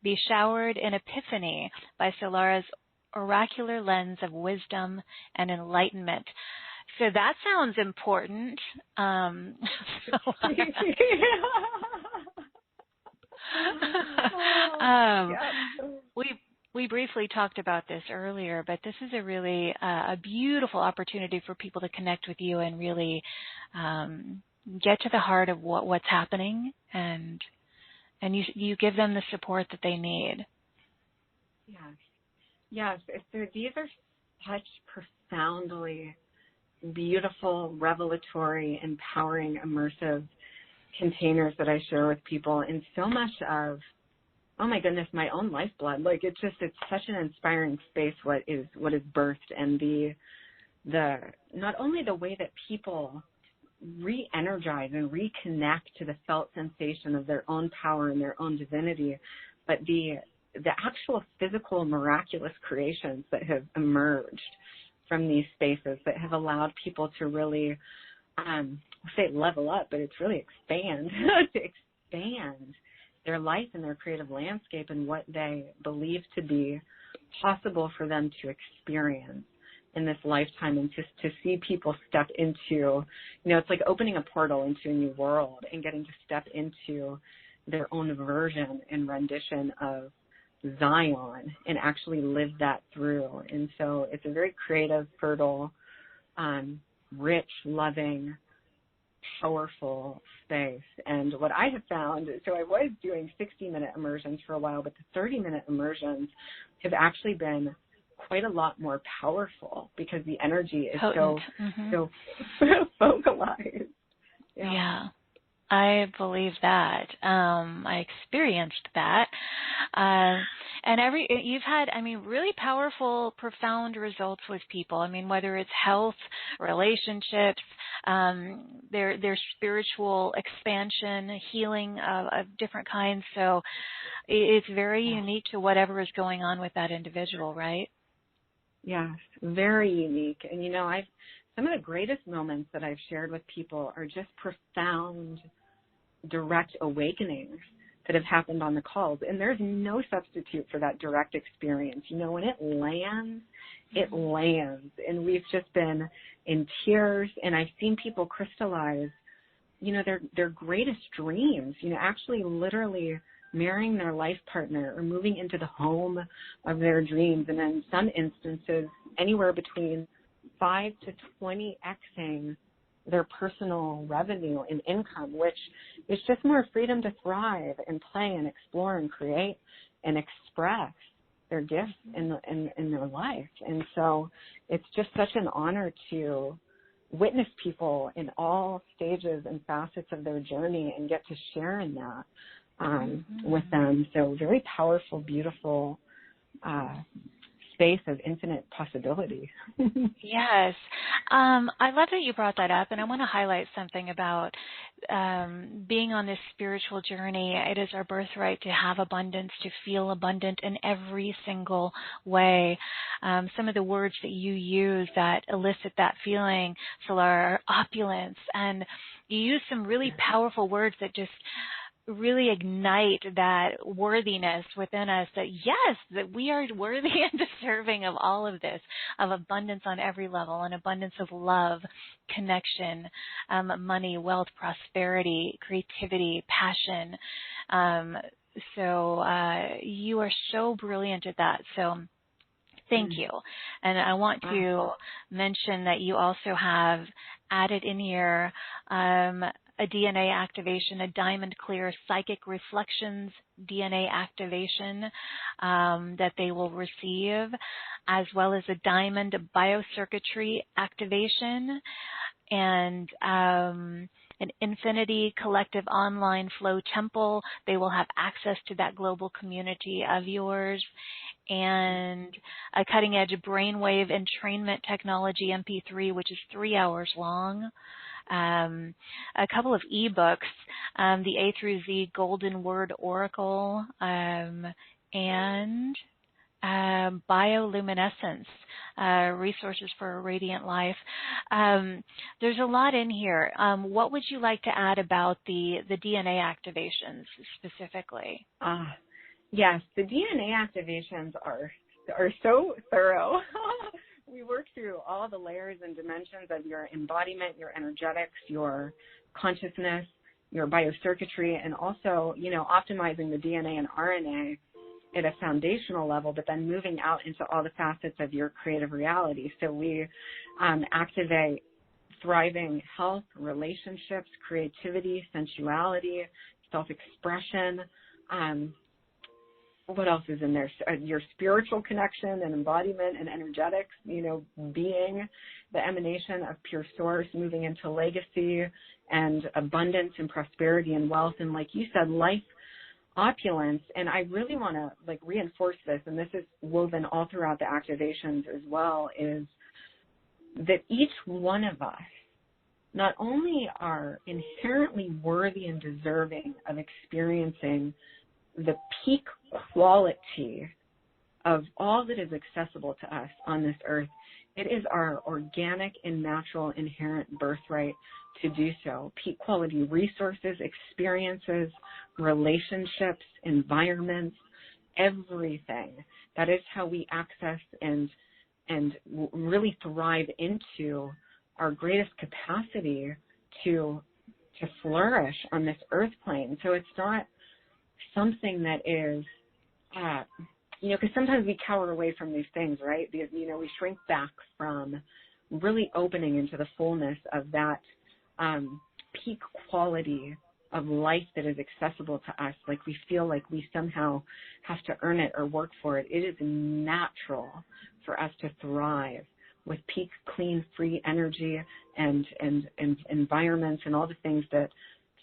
Be showered in epiphany by Solara's oracular lens of wisdom and enlightenment. So that sounds important. We briefly talked about this earlier, but this is a really a beautiful opportunity for people to connect with you and really get to the heart of what's happening, and you give them the support that they need. Yes. These are such profoundly beautiful, revelatory, empowering, immersive containers that I share with people, and so much of, oh my goodness, my own lifeblood. Like it's such an inspiring space what is birthed, and the not only the way that people re-energize and reconnect to the felt sensation of their own power and their own divinity, but the actual physical miraculous creations that have emerged from these spaces that have allowed people to really say level up, but it's really expand to expand their life and their creative landscape and what they believe to be possible for them to experience in this lifetime, and just to see people step into, it's like opening a portal into a new world and getting to step into their own version and rendition of Zion and actually live that through. And so it's a very creative, fertile, rich, loving, powerful space. And what I have found, so I was doing 60-minute immersions for a while, but the 30-minute immersions have actually been quite a lot more powerful because the energy is so focalized. Yeah. I believe that. I experienced that. And you've had, really powerful, profound results with people. Whether it's health, relationships, their spiritual expansion, healing of different kinds. So it's very unique to whatever is going on with that individual, right? Yes, very unique. And, some of the greatest moments that I've shared with people are just profound, direct awakenings that have happened on the calls. And there's no substitute for that direct experience. When it lands, it lands. And we've just been in tears, and I've seen people crystallize, their greatest dreams, actually literally marrying their life partner or moving into the home of their dreams. And in some instances, anywhere between 5 to 20xing their personal revenue and income, which is just more freedom to thrive and play and explore and create and express their gifts in their life. And so it's just such an honor to witness people in all stages and facets of their journey and get to share in that with them. So very powerful, beautiful space of infinite possibility. Yes. I love that you brought that up, and I want to highlight something about being on this spiritual journey. It is our birthright to have abundance, to feel abundant in every single way. Some of the words that you use that elicit that feeling, Solara, are opulence, and you use some really powerful words that just really ignite that worthiness within us, that yes, that we are worthy and deserving of all of this, of abundance on every level, an abundance of love, connection, money, wealth, prosperity, creativity, passion. So you are so brilliant at that. So thank you. And I want to mention that you also have added in here a DNA activation, a diamond clear psychic reflections DNA activation that they will receive, as well as a diamond biocircuitry activation, and an infinity collective online flow temple. They will have access to that global community of yours, and a cutting edge brainwave entrainment technology MP3, which is 3 hours long. A couple of ebooks, the A through Z Golden Word Oracle, and bioluminescence, resources for a radiant life. There's a lot in here. What would you like to add about the DNA activations specifically? Yes, the DNA activations are so thorough. We work through all the layers and dimensions of your embodiment, your energetics, your consciousness, your biocircuitry, and also, optimizing the DNA and RNA at a foundational level, but then moving out into all the facets of your creative reality. So we activate thriving health, relationships, creativity, sensuality, self-expression. What else is in there? Your spiritual connection and embodiment and energetics, being the emanation of pure source, moving into legacy and abundance and prosperity and wealth. And like you said, life opulence. And I really want to reinforce this, and this is woven all throughout the activations as well, is that each one of us not only are inherently worthy and deserving of experiencing the peak quality of all that is accessible to us on this earth, it is our organic and natural inherent birthright to do so. Peak quality resources, experiences, relationships, environments, everything. That is how we access and really thrive into our greatest capacity to flourish on this earth plane. So it's not something that is, because sometimes we cower away from these things, right? Because, we shrink back from really opening into the fullness of that peak quality of life that is accessible to us. Like we feel like we somehow have to earn it or work for it. It is natural for us to thrive with peak, clean, free energy and environments and all the things that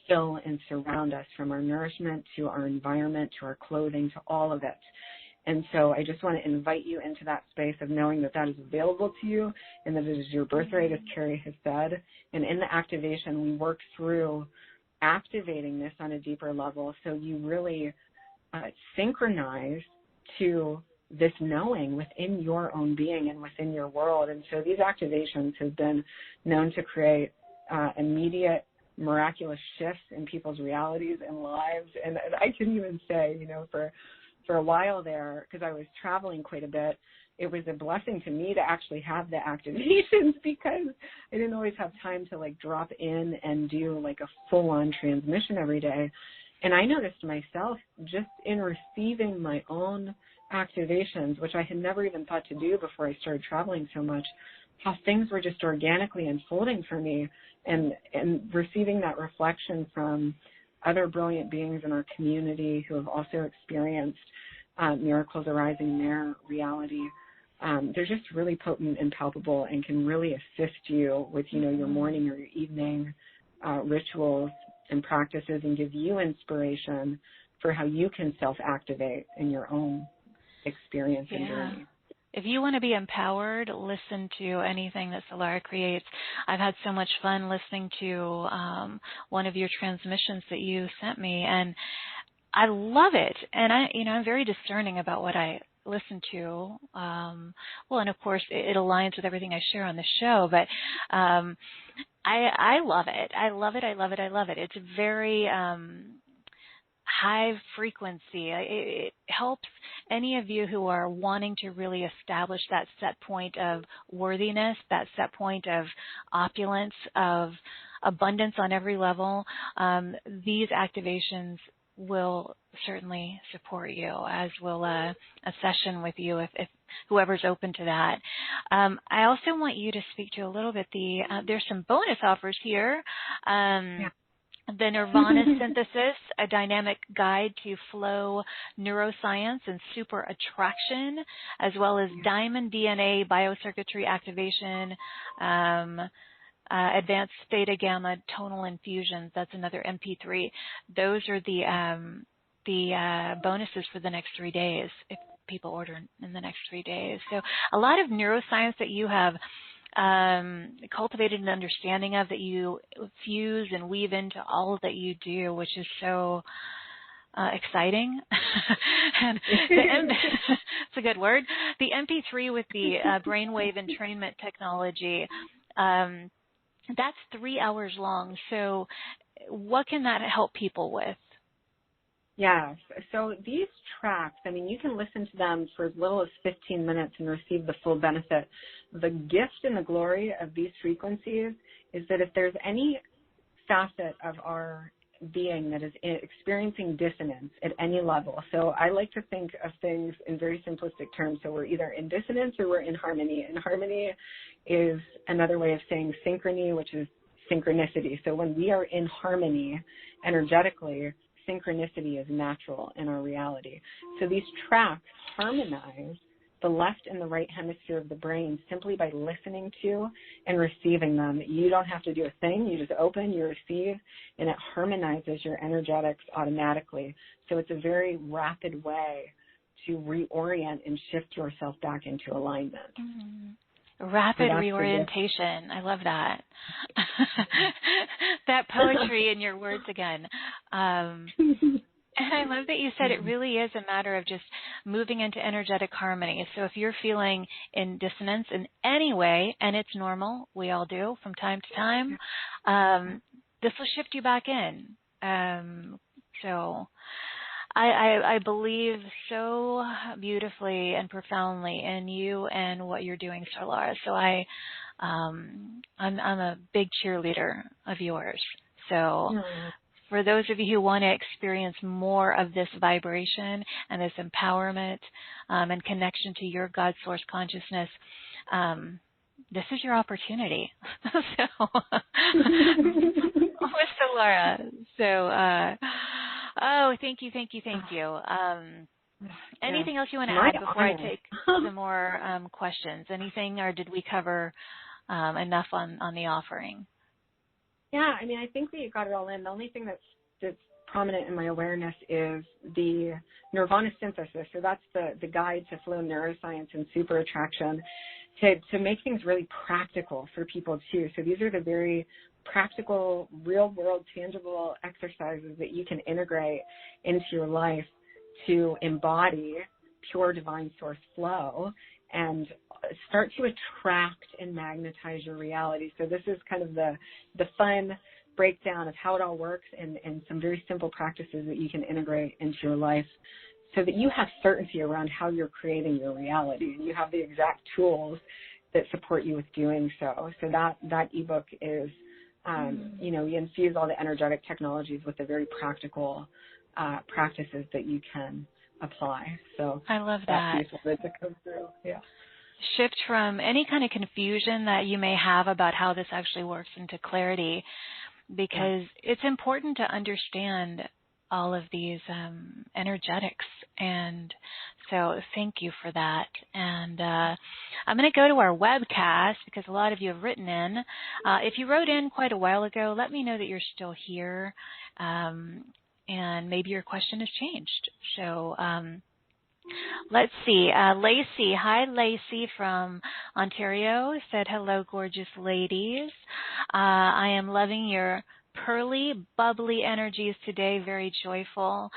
fill and surround us, from our nourishment to our environment to our clothing to all of it. And so I just want to invite you into that space of knowing that that is available to you and that it is your birthright, as Cari has said. And in the activation, we work through activating this on a deeper level so you really synchronize to this knowing within your own being and within your world. And so these activations have been known to create immediate miraculous shifts in people's realities and lives. And I can even say, for a while there, because I was traveling quite a bit, it was a blessing to me to actually have the activations because I didn't always have time to drop in and do a full-on transmission every day. And I noticed myself just in receiving my own activations, which I had never even thought to do before I started traveling so much, how things were just organically unfolding for me, and receiving that reflection from other brilliant beings in our community who have also experienced miracles arising in their reality. They're just really potent and palpable and can really assist you with, your morning or your evening rituals and practices, and give you inspiration for how you can self-activate in your own experience and journey. If you want to be empowered, listen to anything that Solara creates. I've had so much fun listening to one of your transmissions that you sent me, and I love it. And I'm very discerning about what I listen to. And of course, it aligns with everything I share on the show. But I love it. I love it. I love it. I love it. It's very high frequency. It helps any of you who are wanting to really establish that set point of worthiness, that set point of opulence, of abundance on every level. These activations will certainly support you, as will a session with you if whoever's open to that. I also want you to speak to a little bit there's some bonus offers here. The Nirvana Synthesis, a dynamic guide to flow neuroscience and super attraction, as well as Diamond DNA biocircuitry activation, advanced theta gamma tonal infusions. That's another MP3. Those are the bonuses for the next 3 days if people order in the next 3 days. So a lot of neuroscience that you have cultivated an understanding of, that you fuse and weave into all that you do, which is so exciting. And it's a good word. The MP3 with the Brainwave entrainment technology, that's 3 hours long. So what can that help people with? Yes. So these tracks, I mean, you can listen to them for as little as 15 minutes and receive the full benefit. The gift and the glory of these frequencies is that if there's any facet of our being that is experiencing dissonance at any level, so I like to think of things in very simplistic terms. So we're either in dissonance or we're in harmony. And harmony is another way of saying synchrony, which is synchronicity. So when we are in harmony energetically, synchronicity is natural in our reality. So these tracks harmonize the left and the right hemisphere of the brain simply by listening to and receiving them. You don't have to do a thing. You just open, you receive, and it harmonizes your energetics automatically. So it's a very rapid way to reorient and shift yourself back into alignment. Mm-hmm. Rapid reorientation. I love that. That poetry in your words again. And I love that you said it really is a matter of just moving into energetic harmony. So if you're feeling in dissonance in any way, and it's normal, we all do from time to time, this will shift you back in. So I believe so beautifully and profoundly in you and what you're doing, Solara. So I'm a big cheerleader of yours. So for those of you who want to experience more of this vibration and this empowerment and connection to your God source consciousness, this is your opportunity. So with Solara. So thank you. Anything else you want to add before I take some more questions? Anything, or did we cover enough on the offering? Yeah, I mean, I think we got it all in. The only thing that's prominent in my awareness is the Nirvana Synthesis. So that's the guide to flow neuroscience and super attraction to make things really practical for people too. So these are the very practical, real world, tangible exercises that you can integrate into your life to embody pure divine source flow and start to attract and magnetize your reality. So this is kind of the fun breakdown of how it all works and some very simple practices that you can integrate into your life so that you have certainty around how you're creating your reality and you have the exact tools that support you with doing so. So that ebook is, you infuse all the energetic technologies with the very practical practices that you can apply. So I love that. To come through. Yeah. Shift from any kind of confusion that you may have about how this actually works into clarity, because it's important to understand all of these energetics. And so thank you for that. And I'm going to go to our webcast because a lot of you have written in. If you wrote in quite a while ago, let me know that you're still here. And maybe your question has changed. So let's see. Lacey, hi Lacey from Ontario, said, hello, gorgeous ladies. I am loving your pearly, bubbly energies today, very joyful.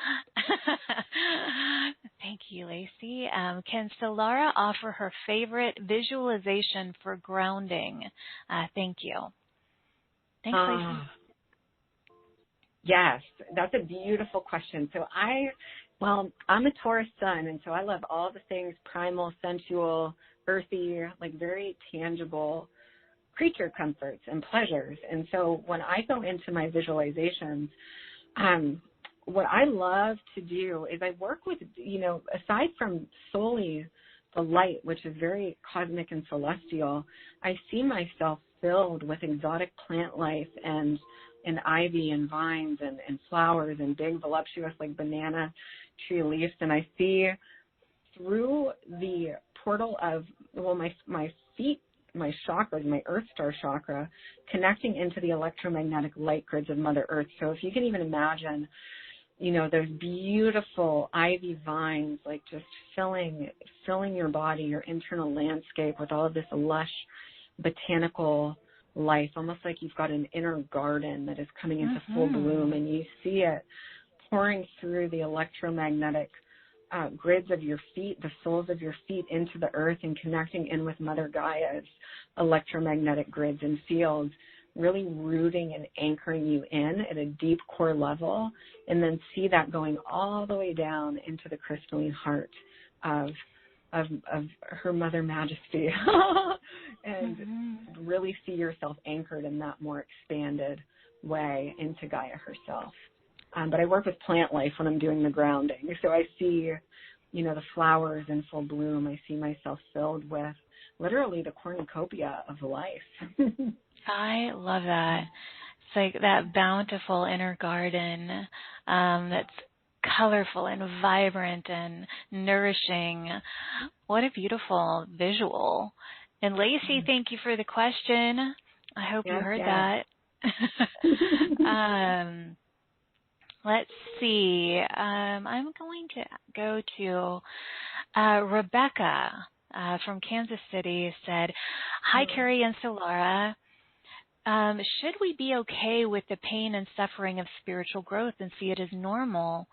Thank you, Lacey. Can Solara offer her favorite visualization for grounding? Thank you. Thanks, Lacey. Yes, that's a beautiful question. So I'm a Taurus sun, and so I love all the things primal, sensual, earthy, like very tangible creature comforts and pleasures. And so when I go into my visualizations, what I love to do is I work with, aside from solely the light, which is very cosmic and celestial, I see myself filled with exotic plant life and and ivy and vines and flowers and big voluptuous like banana tree leaves. And I see through the portal of, well, my feet, my chakras, my Earth Star chakra, connecting into the electromagnetic light grids of Mother Earth. So if you can even imagine, you know, those beautiful ivy vines, like just filling your body, your internal landscape with all of this lush botanical life, almost like you've got an inner garden that is coming into full bloom, and you see it pouring through the electromagnetic grids of your feet, the soles of your feet into the earth, and connecting in with Mother Gaia's electromagnetic grids and fields, really rooting and anchoring you in at a deep core level, and then see that going all the way down into the crystalline heart of her Mother Majesty, and really see yourself anchored in that more expanded way into Gaia herself. But I work with plant life when I'm doing the grounding. So I see, you know, the flowers in full bloom. I see myself filled with literally the cornucopia of life. I love that. It's like that bountiful inner garden that's colorful and vibrant and nourishing. What a beautiful visual. And Lacey, thank you for the question. I hope you heard that. Let's see. I'm going to go to Rebecca from Kansas City. Said, "Hi, Cari and Solara. Should we be okay with the pain and suffering of spiritual growth and see it as normal?"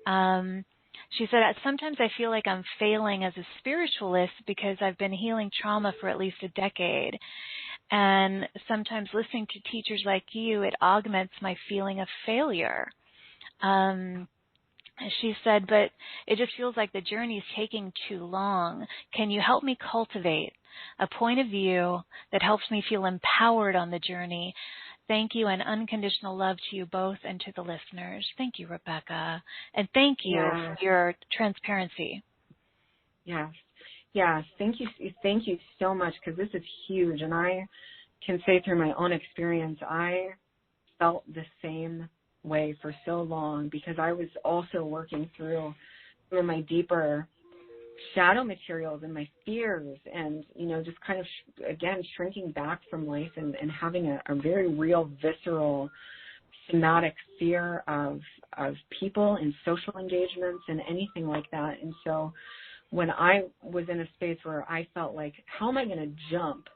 She said, "Sometimes I feel like I'm failing as a spiritualist because I've been healing trauma for at least a decade. And sometimes listening to teachers like you, it augments my feeling of failure." She said, "But it just feels like the journey is taking too long. Can you help me cultivate a point of view that helps me feel empowered on the journey? Thank you, and unconditional love to you both and to the listeners." Thank you, Rebecca. And thank you for your transparency. Yes. Thank you so much, because this is huge. And I can say through my own experience, I felt the same way for so long, because I was also working through some of my deeper shadow materials and my fears, and, you know, just kind of, again, shrinking back from life and having a very real, visceral, somatic fear of people and social engagements and anything like that. And so when I was in a space where I felt like, how am I going to jump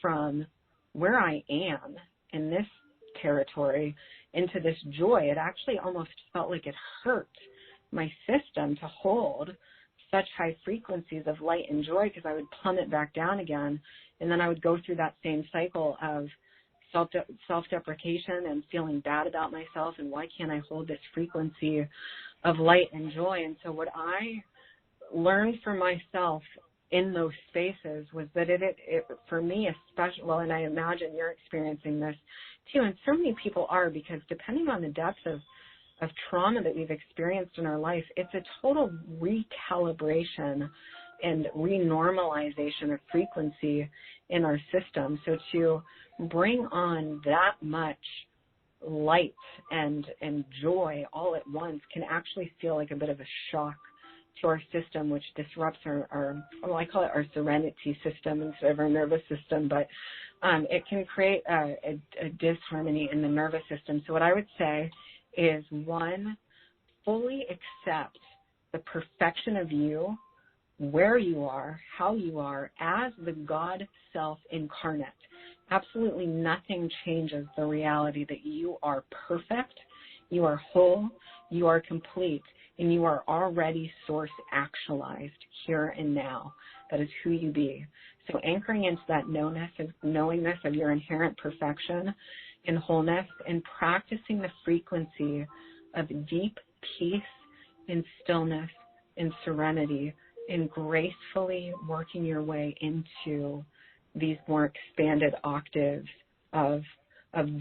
from where I am in this territory into this joy, it actually almost felt like it hurt my system to hold such high frequencies of light and joy, because I would plummet back down again, and then I would go through that same cycle of self-deprecation and feeling bad about myself, and why can't I hold this frequency of light and joy? And so what I learned for myself in those spaces was that it for me especially, well, and I imagine you're experiencing this too, and so many people are, because depending on the depth of trauma that we've experienced in our life, it's a total recalibration and renormalization of frequency in our system. So to bring on that much light and joy all at once can actually feel like a bit of a shock to our system, which disrupts our well, I call it our serenity system instead of our nervous system, but it can create a disharmony in the nervous system. So what I would say is, one, fully accept the perfection of you, where you are, how you are, as the God self incarnate. Absolutely nothing changes the reality that you are perfect, you are whole, you are complete, and you are already source actualized here and now. That is who you be. So anchoring into that knowingness of your inherent perfection and wholeness, and practicing the frequency of deep peace and stillness and serenity, and gracefully working your way into these more expanded octaves of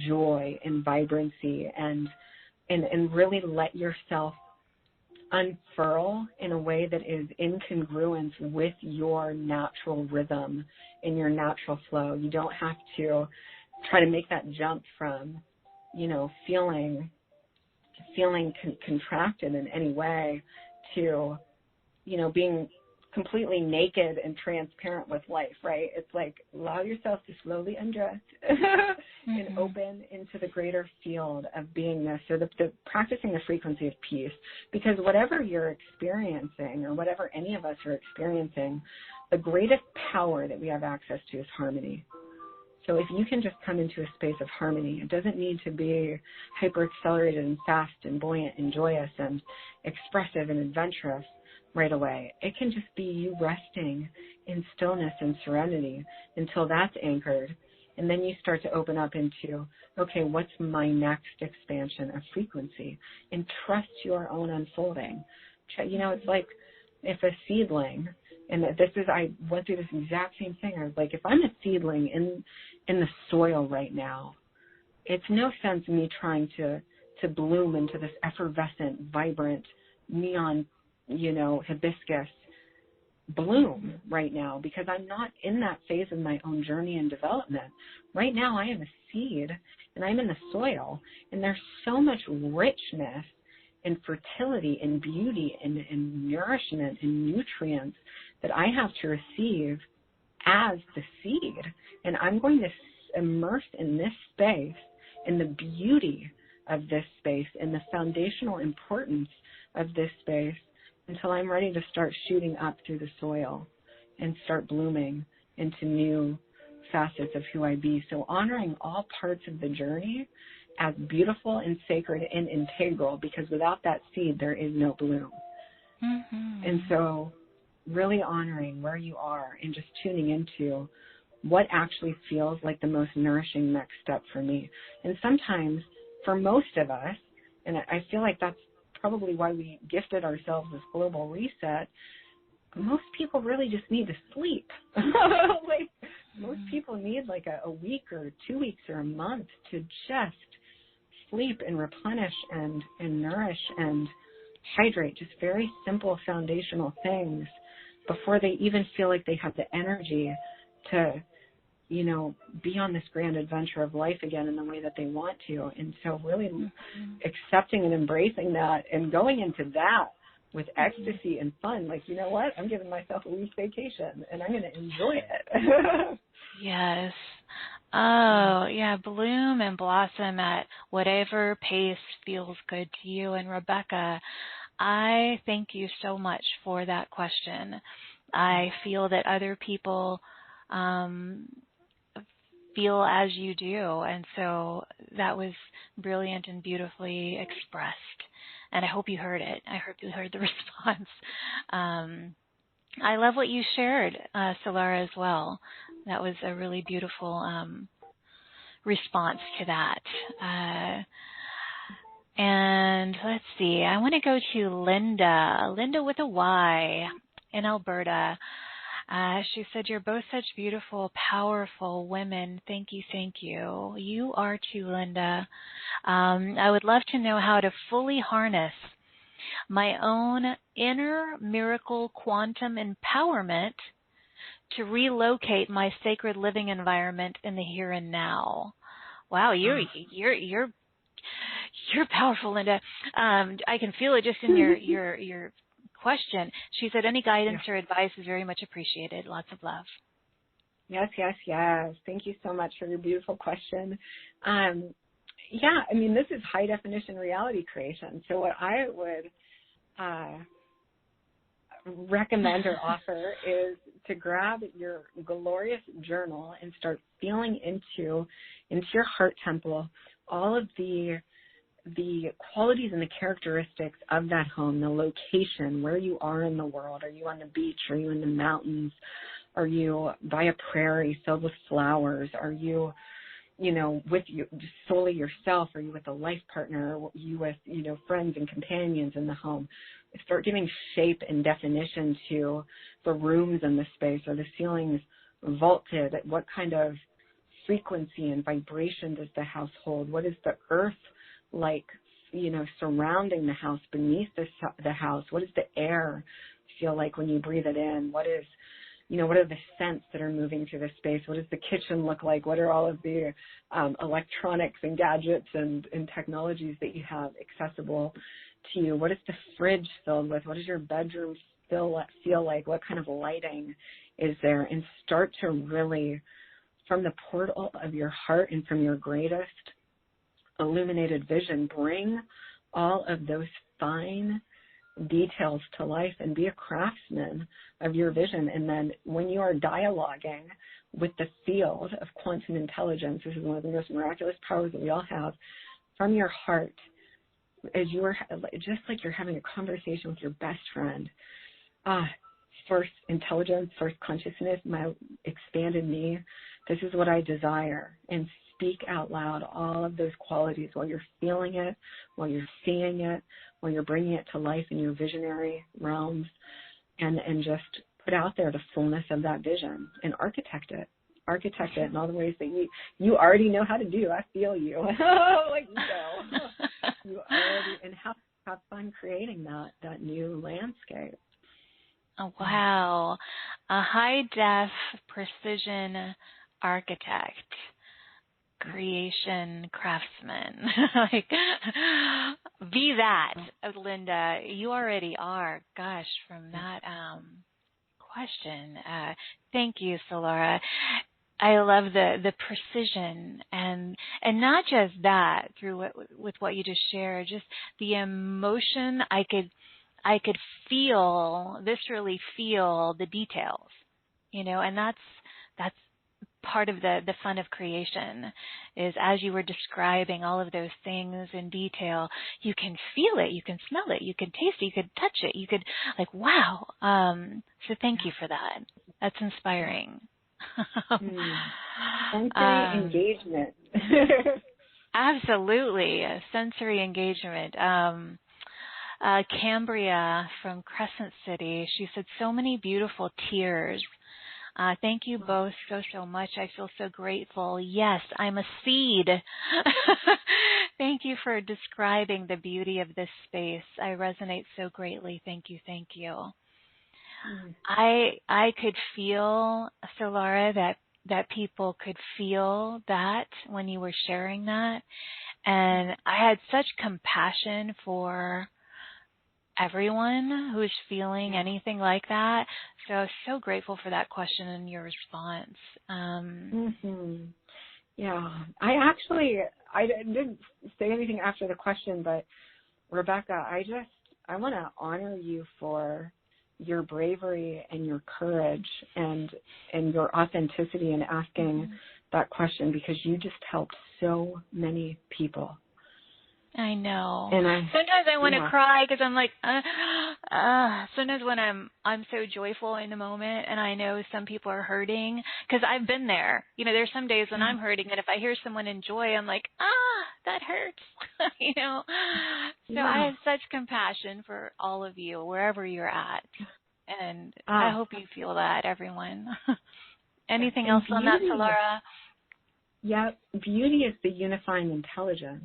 joy and vibrancy, and really let yourself unfurl in a way that is in congruence with your natural rhythm and your natural flow. You don't have to try to make that jump from feeling contracted in any way, to, being completely naked and transparent with life, right? It's like, allow yourself to slowly undress and open into the greater field of beingness. So the practicing the frequency of peace, because whatever you're experiencing, or whatever any of us are experiencing, the greatest power that we have access to is harmony. So if you can just come into a space of harmony, it doesn't need to be hyper accelerated and fast and buoyant and joyous and expressive and adventurous right away. It can just be you resting in stillness and serenity until that's anchored. And then you start to open up into, okay, what's my next expansion of frequency? And trust your own unfolding. It's like if a seedling, and I went through this exact same thing. I was like, if I'm a seedling in the soil right now, it's no sense me trying to bloom into this effervescent, vibrant, neon, hibiscus bloom right now, because I'm not in that phase of my own journey and development. Right now I am a seed, and I'm in the soil, and there's so much richness and fertility and beauty and nourishment and nutrients that I have to receive as the seed. And I'm going to immerse in this space, in the beauty of this space, in the foundational importance of this space, until I'm ready to start shooting up through the soil and start blooming into new facets of who I be. So honoring all parts of the journey as beautiful and sacred and integral, because without that seed, there is no bloom. And so really honoring where you are and just tuning into what actually feels like the most nourishing next step for me. And sometimes for most of us, and I feel like that's probably why we gifted ourselves this global reset, most people really just need to sleep. Like most people need like a week or 2 weeks or a month to just sleep and replenish and nourish and hydrate, just very simple foundational things before they even feel like they have the energy to, be on this grand adventure of life again in the way that they want to. And so really accepting and embracing that and going into that with ecstasy and fun, like, you know what, I'm giving myself a week's vacation and I'm going to enjoy it. Yes. Oh, yeah, bloom and blossom at whatever pace feels good to you. And Rebecca, I thank you so much for that question. I feel that other people feel as you do, and so that was brilliant and beautifully expressed. And I hope you heard it. I hope you heard the response. I love what you shared, Solara, as well. That was a really beautiful response to that. And let's see. I want to go to Linda with a Y in Alberta. She said, you're both such beautiful, powerful women. Thank you, thank you. You are too, Linda. I would love to know how to fully harness my own inner miracle quantum empowerment to relocate my sacred living environment in the here and now. Wow, you're powerful, Linda. I can feel it just in your question. She said, any guidance or advice is very much appreciated. Lots of love. Yes. Thank you so much for your beautiful question. This is high definition reality creation. So what I would recommend or offer is to grab your glorious journal and start feeling into your heart temple all of the qualities and the characteristics of that home, the location, where you are in the world. Are you on the beach? Are you in the mountains? Are you by a prairie filled with flowers? Are you, with you, just solely yourself? Are you with a life partner? Are you with, friends and companions in the home? Start giving shape and definition to the rooms in the space. Are the ceilings vaulted? What kind of frequency and vibration does the house hold? What is the earth like, surrounding the house, beneath the house? What does the air feel like when you breathe it in? What is, what are the scents that are moving through the space? What does the kitchen look like? What are all of the electronics and gadgets and technologies that you have accessible to you? What is the fridge filled with? What does your bedroom feel like? What kind of lighting is there? And start to really, from the portal of your heart and from your greatest illuminated vision, bring all of those fine details to life and be a craftsman of your vision. And then when you are dialoguing with the field of quantum intelligence, this is one of the most miraculous powers that we all have, from your heart, as you are, just like you're having a conversation with your best friend, source intelligence, source consciousness, my expanded me, this is what I desire. And speak out loud all of those qualities while you're feeling it, while you're seeing it, while you're bringing it to life in your visionary realms, and just put out there the fullness of that vision and architect it in all the ways that you already know how to do. I feel you. Like, you already, and have fun creating that new landscape. Oh, wow. A high-def precision architect, creation craftsman. Like, be that, Linda. You already are. Gosh, from that question. Thank you, Solara. I love the precision and not just that through with what you just shared, just the emotion. I could viscerally feel the details, and that's part of the fun of creation, is as you were describing all of those things in detail, you can feel it, you can smell it, you can taste it, you could touch it, you could, like, wow. So thank you for that. That's inspiring. Sensory engagement. Absolutely. Sensory engagement. Cambria from Crescent City, she said, so many beautiful tears. Thank you both so much. I feel so grateful. Yes, I'm a seed. Thank you for describing the beauty of this space. I resonate so greatly. Thank you. Thank you. I could feel, Solara, that people could feel that when you were sharing that. And I had such compassion for everyone who's feeling anything like that. So I was so grateful for that question and your response. Yeah, I didn't say anything after the question, but Rebecca, I want to honor you for your bravery and your courage and your authenticity in asking that question, because you just helped so many people. I know. And sometimes I want to cry because I'm like, sometimes when I'm so joyful in the moment, and I know some people are hurting, because I've been there. There's some days when I'm hurting, and if I hear someone in joy, I'm like, that hurts. So I have such compassion for all of you, wherever you're at. And I hope you feel that, everyone. Anything else on that, Solara? Yeah, beauty is the unifying intelligence.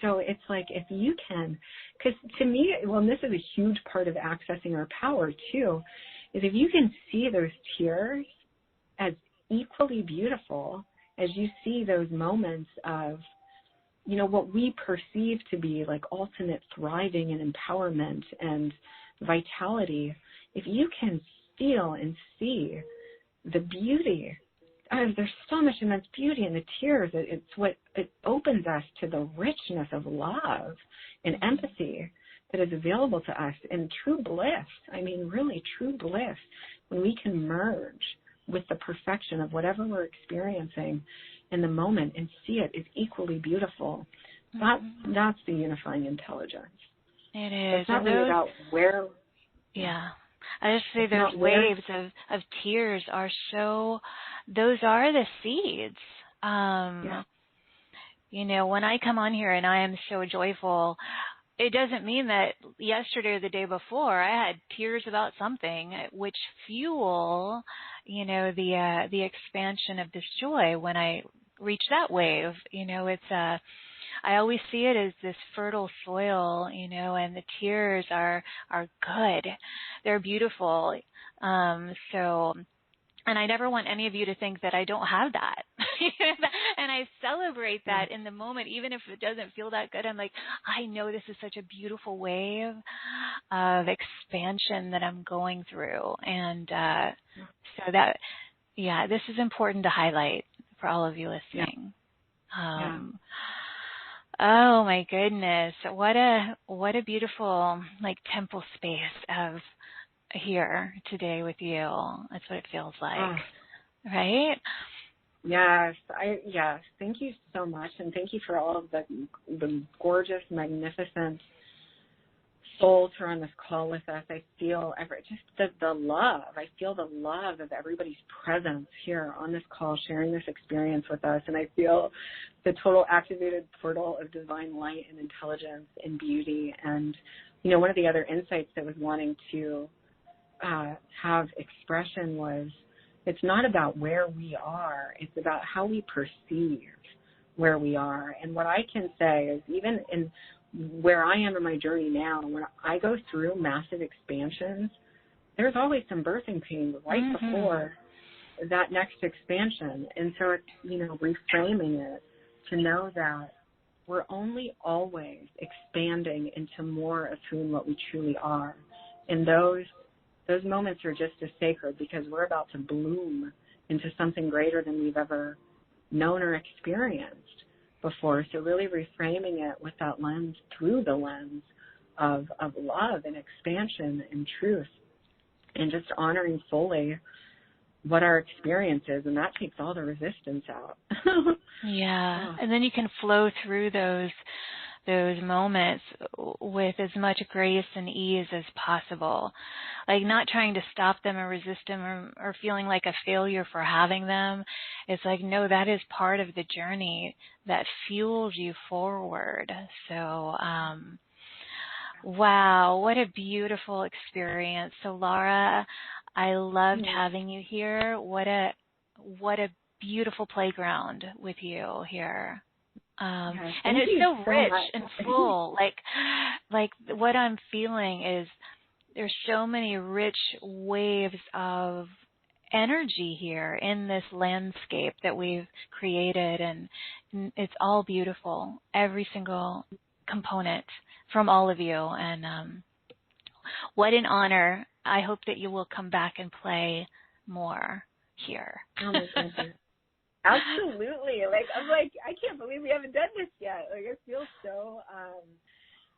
So it's like, if you can, because to me, and this is a huge part of accessing our power too, is if you can see those tears as equally beautiful as you see those moments of, what we perceive to be like ultimate thriving and empowerment and vitality, if you can feel and see the beauty, there's so much immense beauty in the tears. It opens us to the richness of love and empathy that is available to us, and true bliss. I mean, really true bliss, when we can merge with the perfection of whatever we're experiencing in the moment and see it is equally beautiful. That's the unifying intelligence. It is. It's not really about where. Yeah. I just say those waves of tears are those are the seeds. When I come on here and I am so joyful, it doesn't mean that yesterday or the day before I had tears about something, which fuel, the expansion of this joy when I reach that wave. I always see it as this fertile soil, and the tears are good. They're beautiful. So And I never want any of you to think that I don't have that. And I celebrate that in the moment, even if it doesn't feel that good. I'm like, I know this is such a beautiful wave of expansion that I'm going through. And so that, this is important to highlight for all of you listening. Oh my goodness. What a beautiful like temple space of here today with you. That's what it feels like. Right? Yes. Yes. Thank you so much. And thank you for all of the gorgeous, magnificent souls who are on this call with us. I feel the love. I feel the love of everybody's presence here on this call, sharing this experience with us. And I feel the total activated portal of divine light and intelligence and beauty. And, you know, one of the other insights that was wanting to have expression was, it's not about where we are, it's about how we perceive where we are. And what I can say is, even in where I am in my journey now, when I go through massive expansions, there's always some birthing pain right before that next expansion. And so it's, you know, reframing it to know that we're only always expanding into more of whom what we truly are. And those moments are just as sacred, because we're about to bloom into something greater than we've ever known or experienced before. So really reframing it with that lens, through the lens of love and expansion and truth, and just honoring fully what our experience is. And that takes all the resistance out. And then you can flow through those moments with as much grace and ease as possible, like not trying to stop them or resist them or feeling like a failure for having them. It's like, no, that is part of the journey that fuels you forward. So, wow, what a beautiful experience. Solara, I loved having you here. What a beautiful playground with you here. And it's so rich and full. Like what I'm feeling is there's so many rich waves of energy here in this landscape that we've created, and it's all beautiful, every single component from all of you. And what an honor. I hope that you will come back and play more here. Oh my goodness. Absolutely. I'm like, I can't believe we haven't done this yet. Like, it feels so,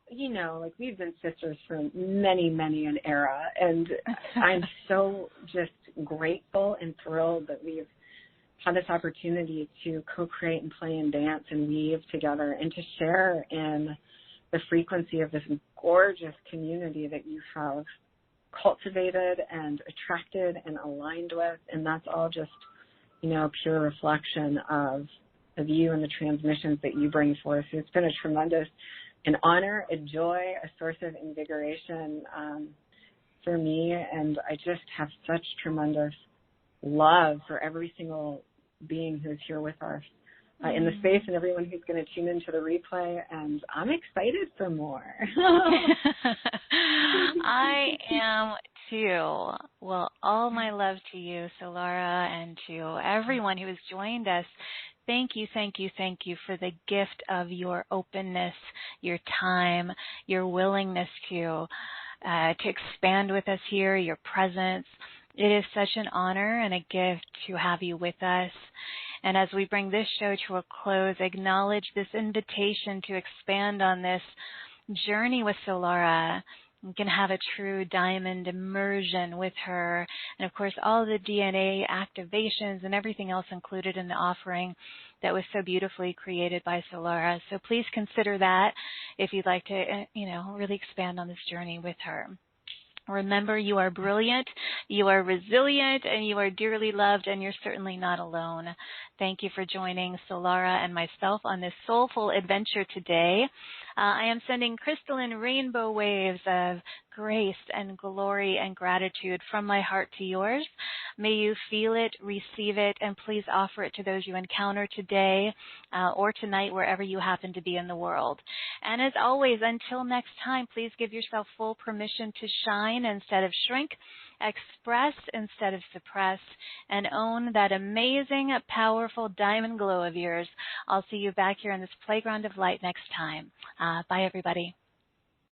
you know, like we've been sisters for many, many an era. And I'm so just grateful and thrilled that we've had this opportunity to co-create and play and dance and weave together, and to share in the frequency of this gorgeous community that you have cultivated and attracted and aligned with. And that's all just, you know, pure reflection of you and the transmissions that you bring forth. So it's been a tremendous, an honor, a joy, a source of invigoration for me. And I just have such tremendous love for every single being who's here with us in the space, and everyone who's going to tune into the replay. And I'm excited for more. I am too. Well, all my love to you, Solara, and to everyone who has joined us. Thank you, thank you, thank you for the gift of your openness, your time, your willingness to expand with us here, your presence. It is such an honor and a gift to have you with us. And as we bring this show to a close, acknowledge this invitation to expand on this journey with Solara. You can have a true diamond immersion with her. And, of course, all the DNA activations and everything else included in the offering that was so beautifully created by Solara. So please consider that if you'd like to, you know, really expand on this journey with her. Remember, you are brilliant, you are resilient, and you are dearly loved, and you're certainly not alone. Thank you for joining Solara and myself on this soulful adventure today. I am sending crystalline rainbow waves of grace and glory and gratitude from my heart to yours. May you feel it, receive it, and please offer it to those you encounter today or tonight, wherever you happen to be in the world. And as always, until next time, please give yourself full permission to shine instead of shrink, express instead of suppress, and own that amazing, powerful diamond glow of yours. I'll see you back here in this playground of light next time. Bye, everybody.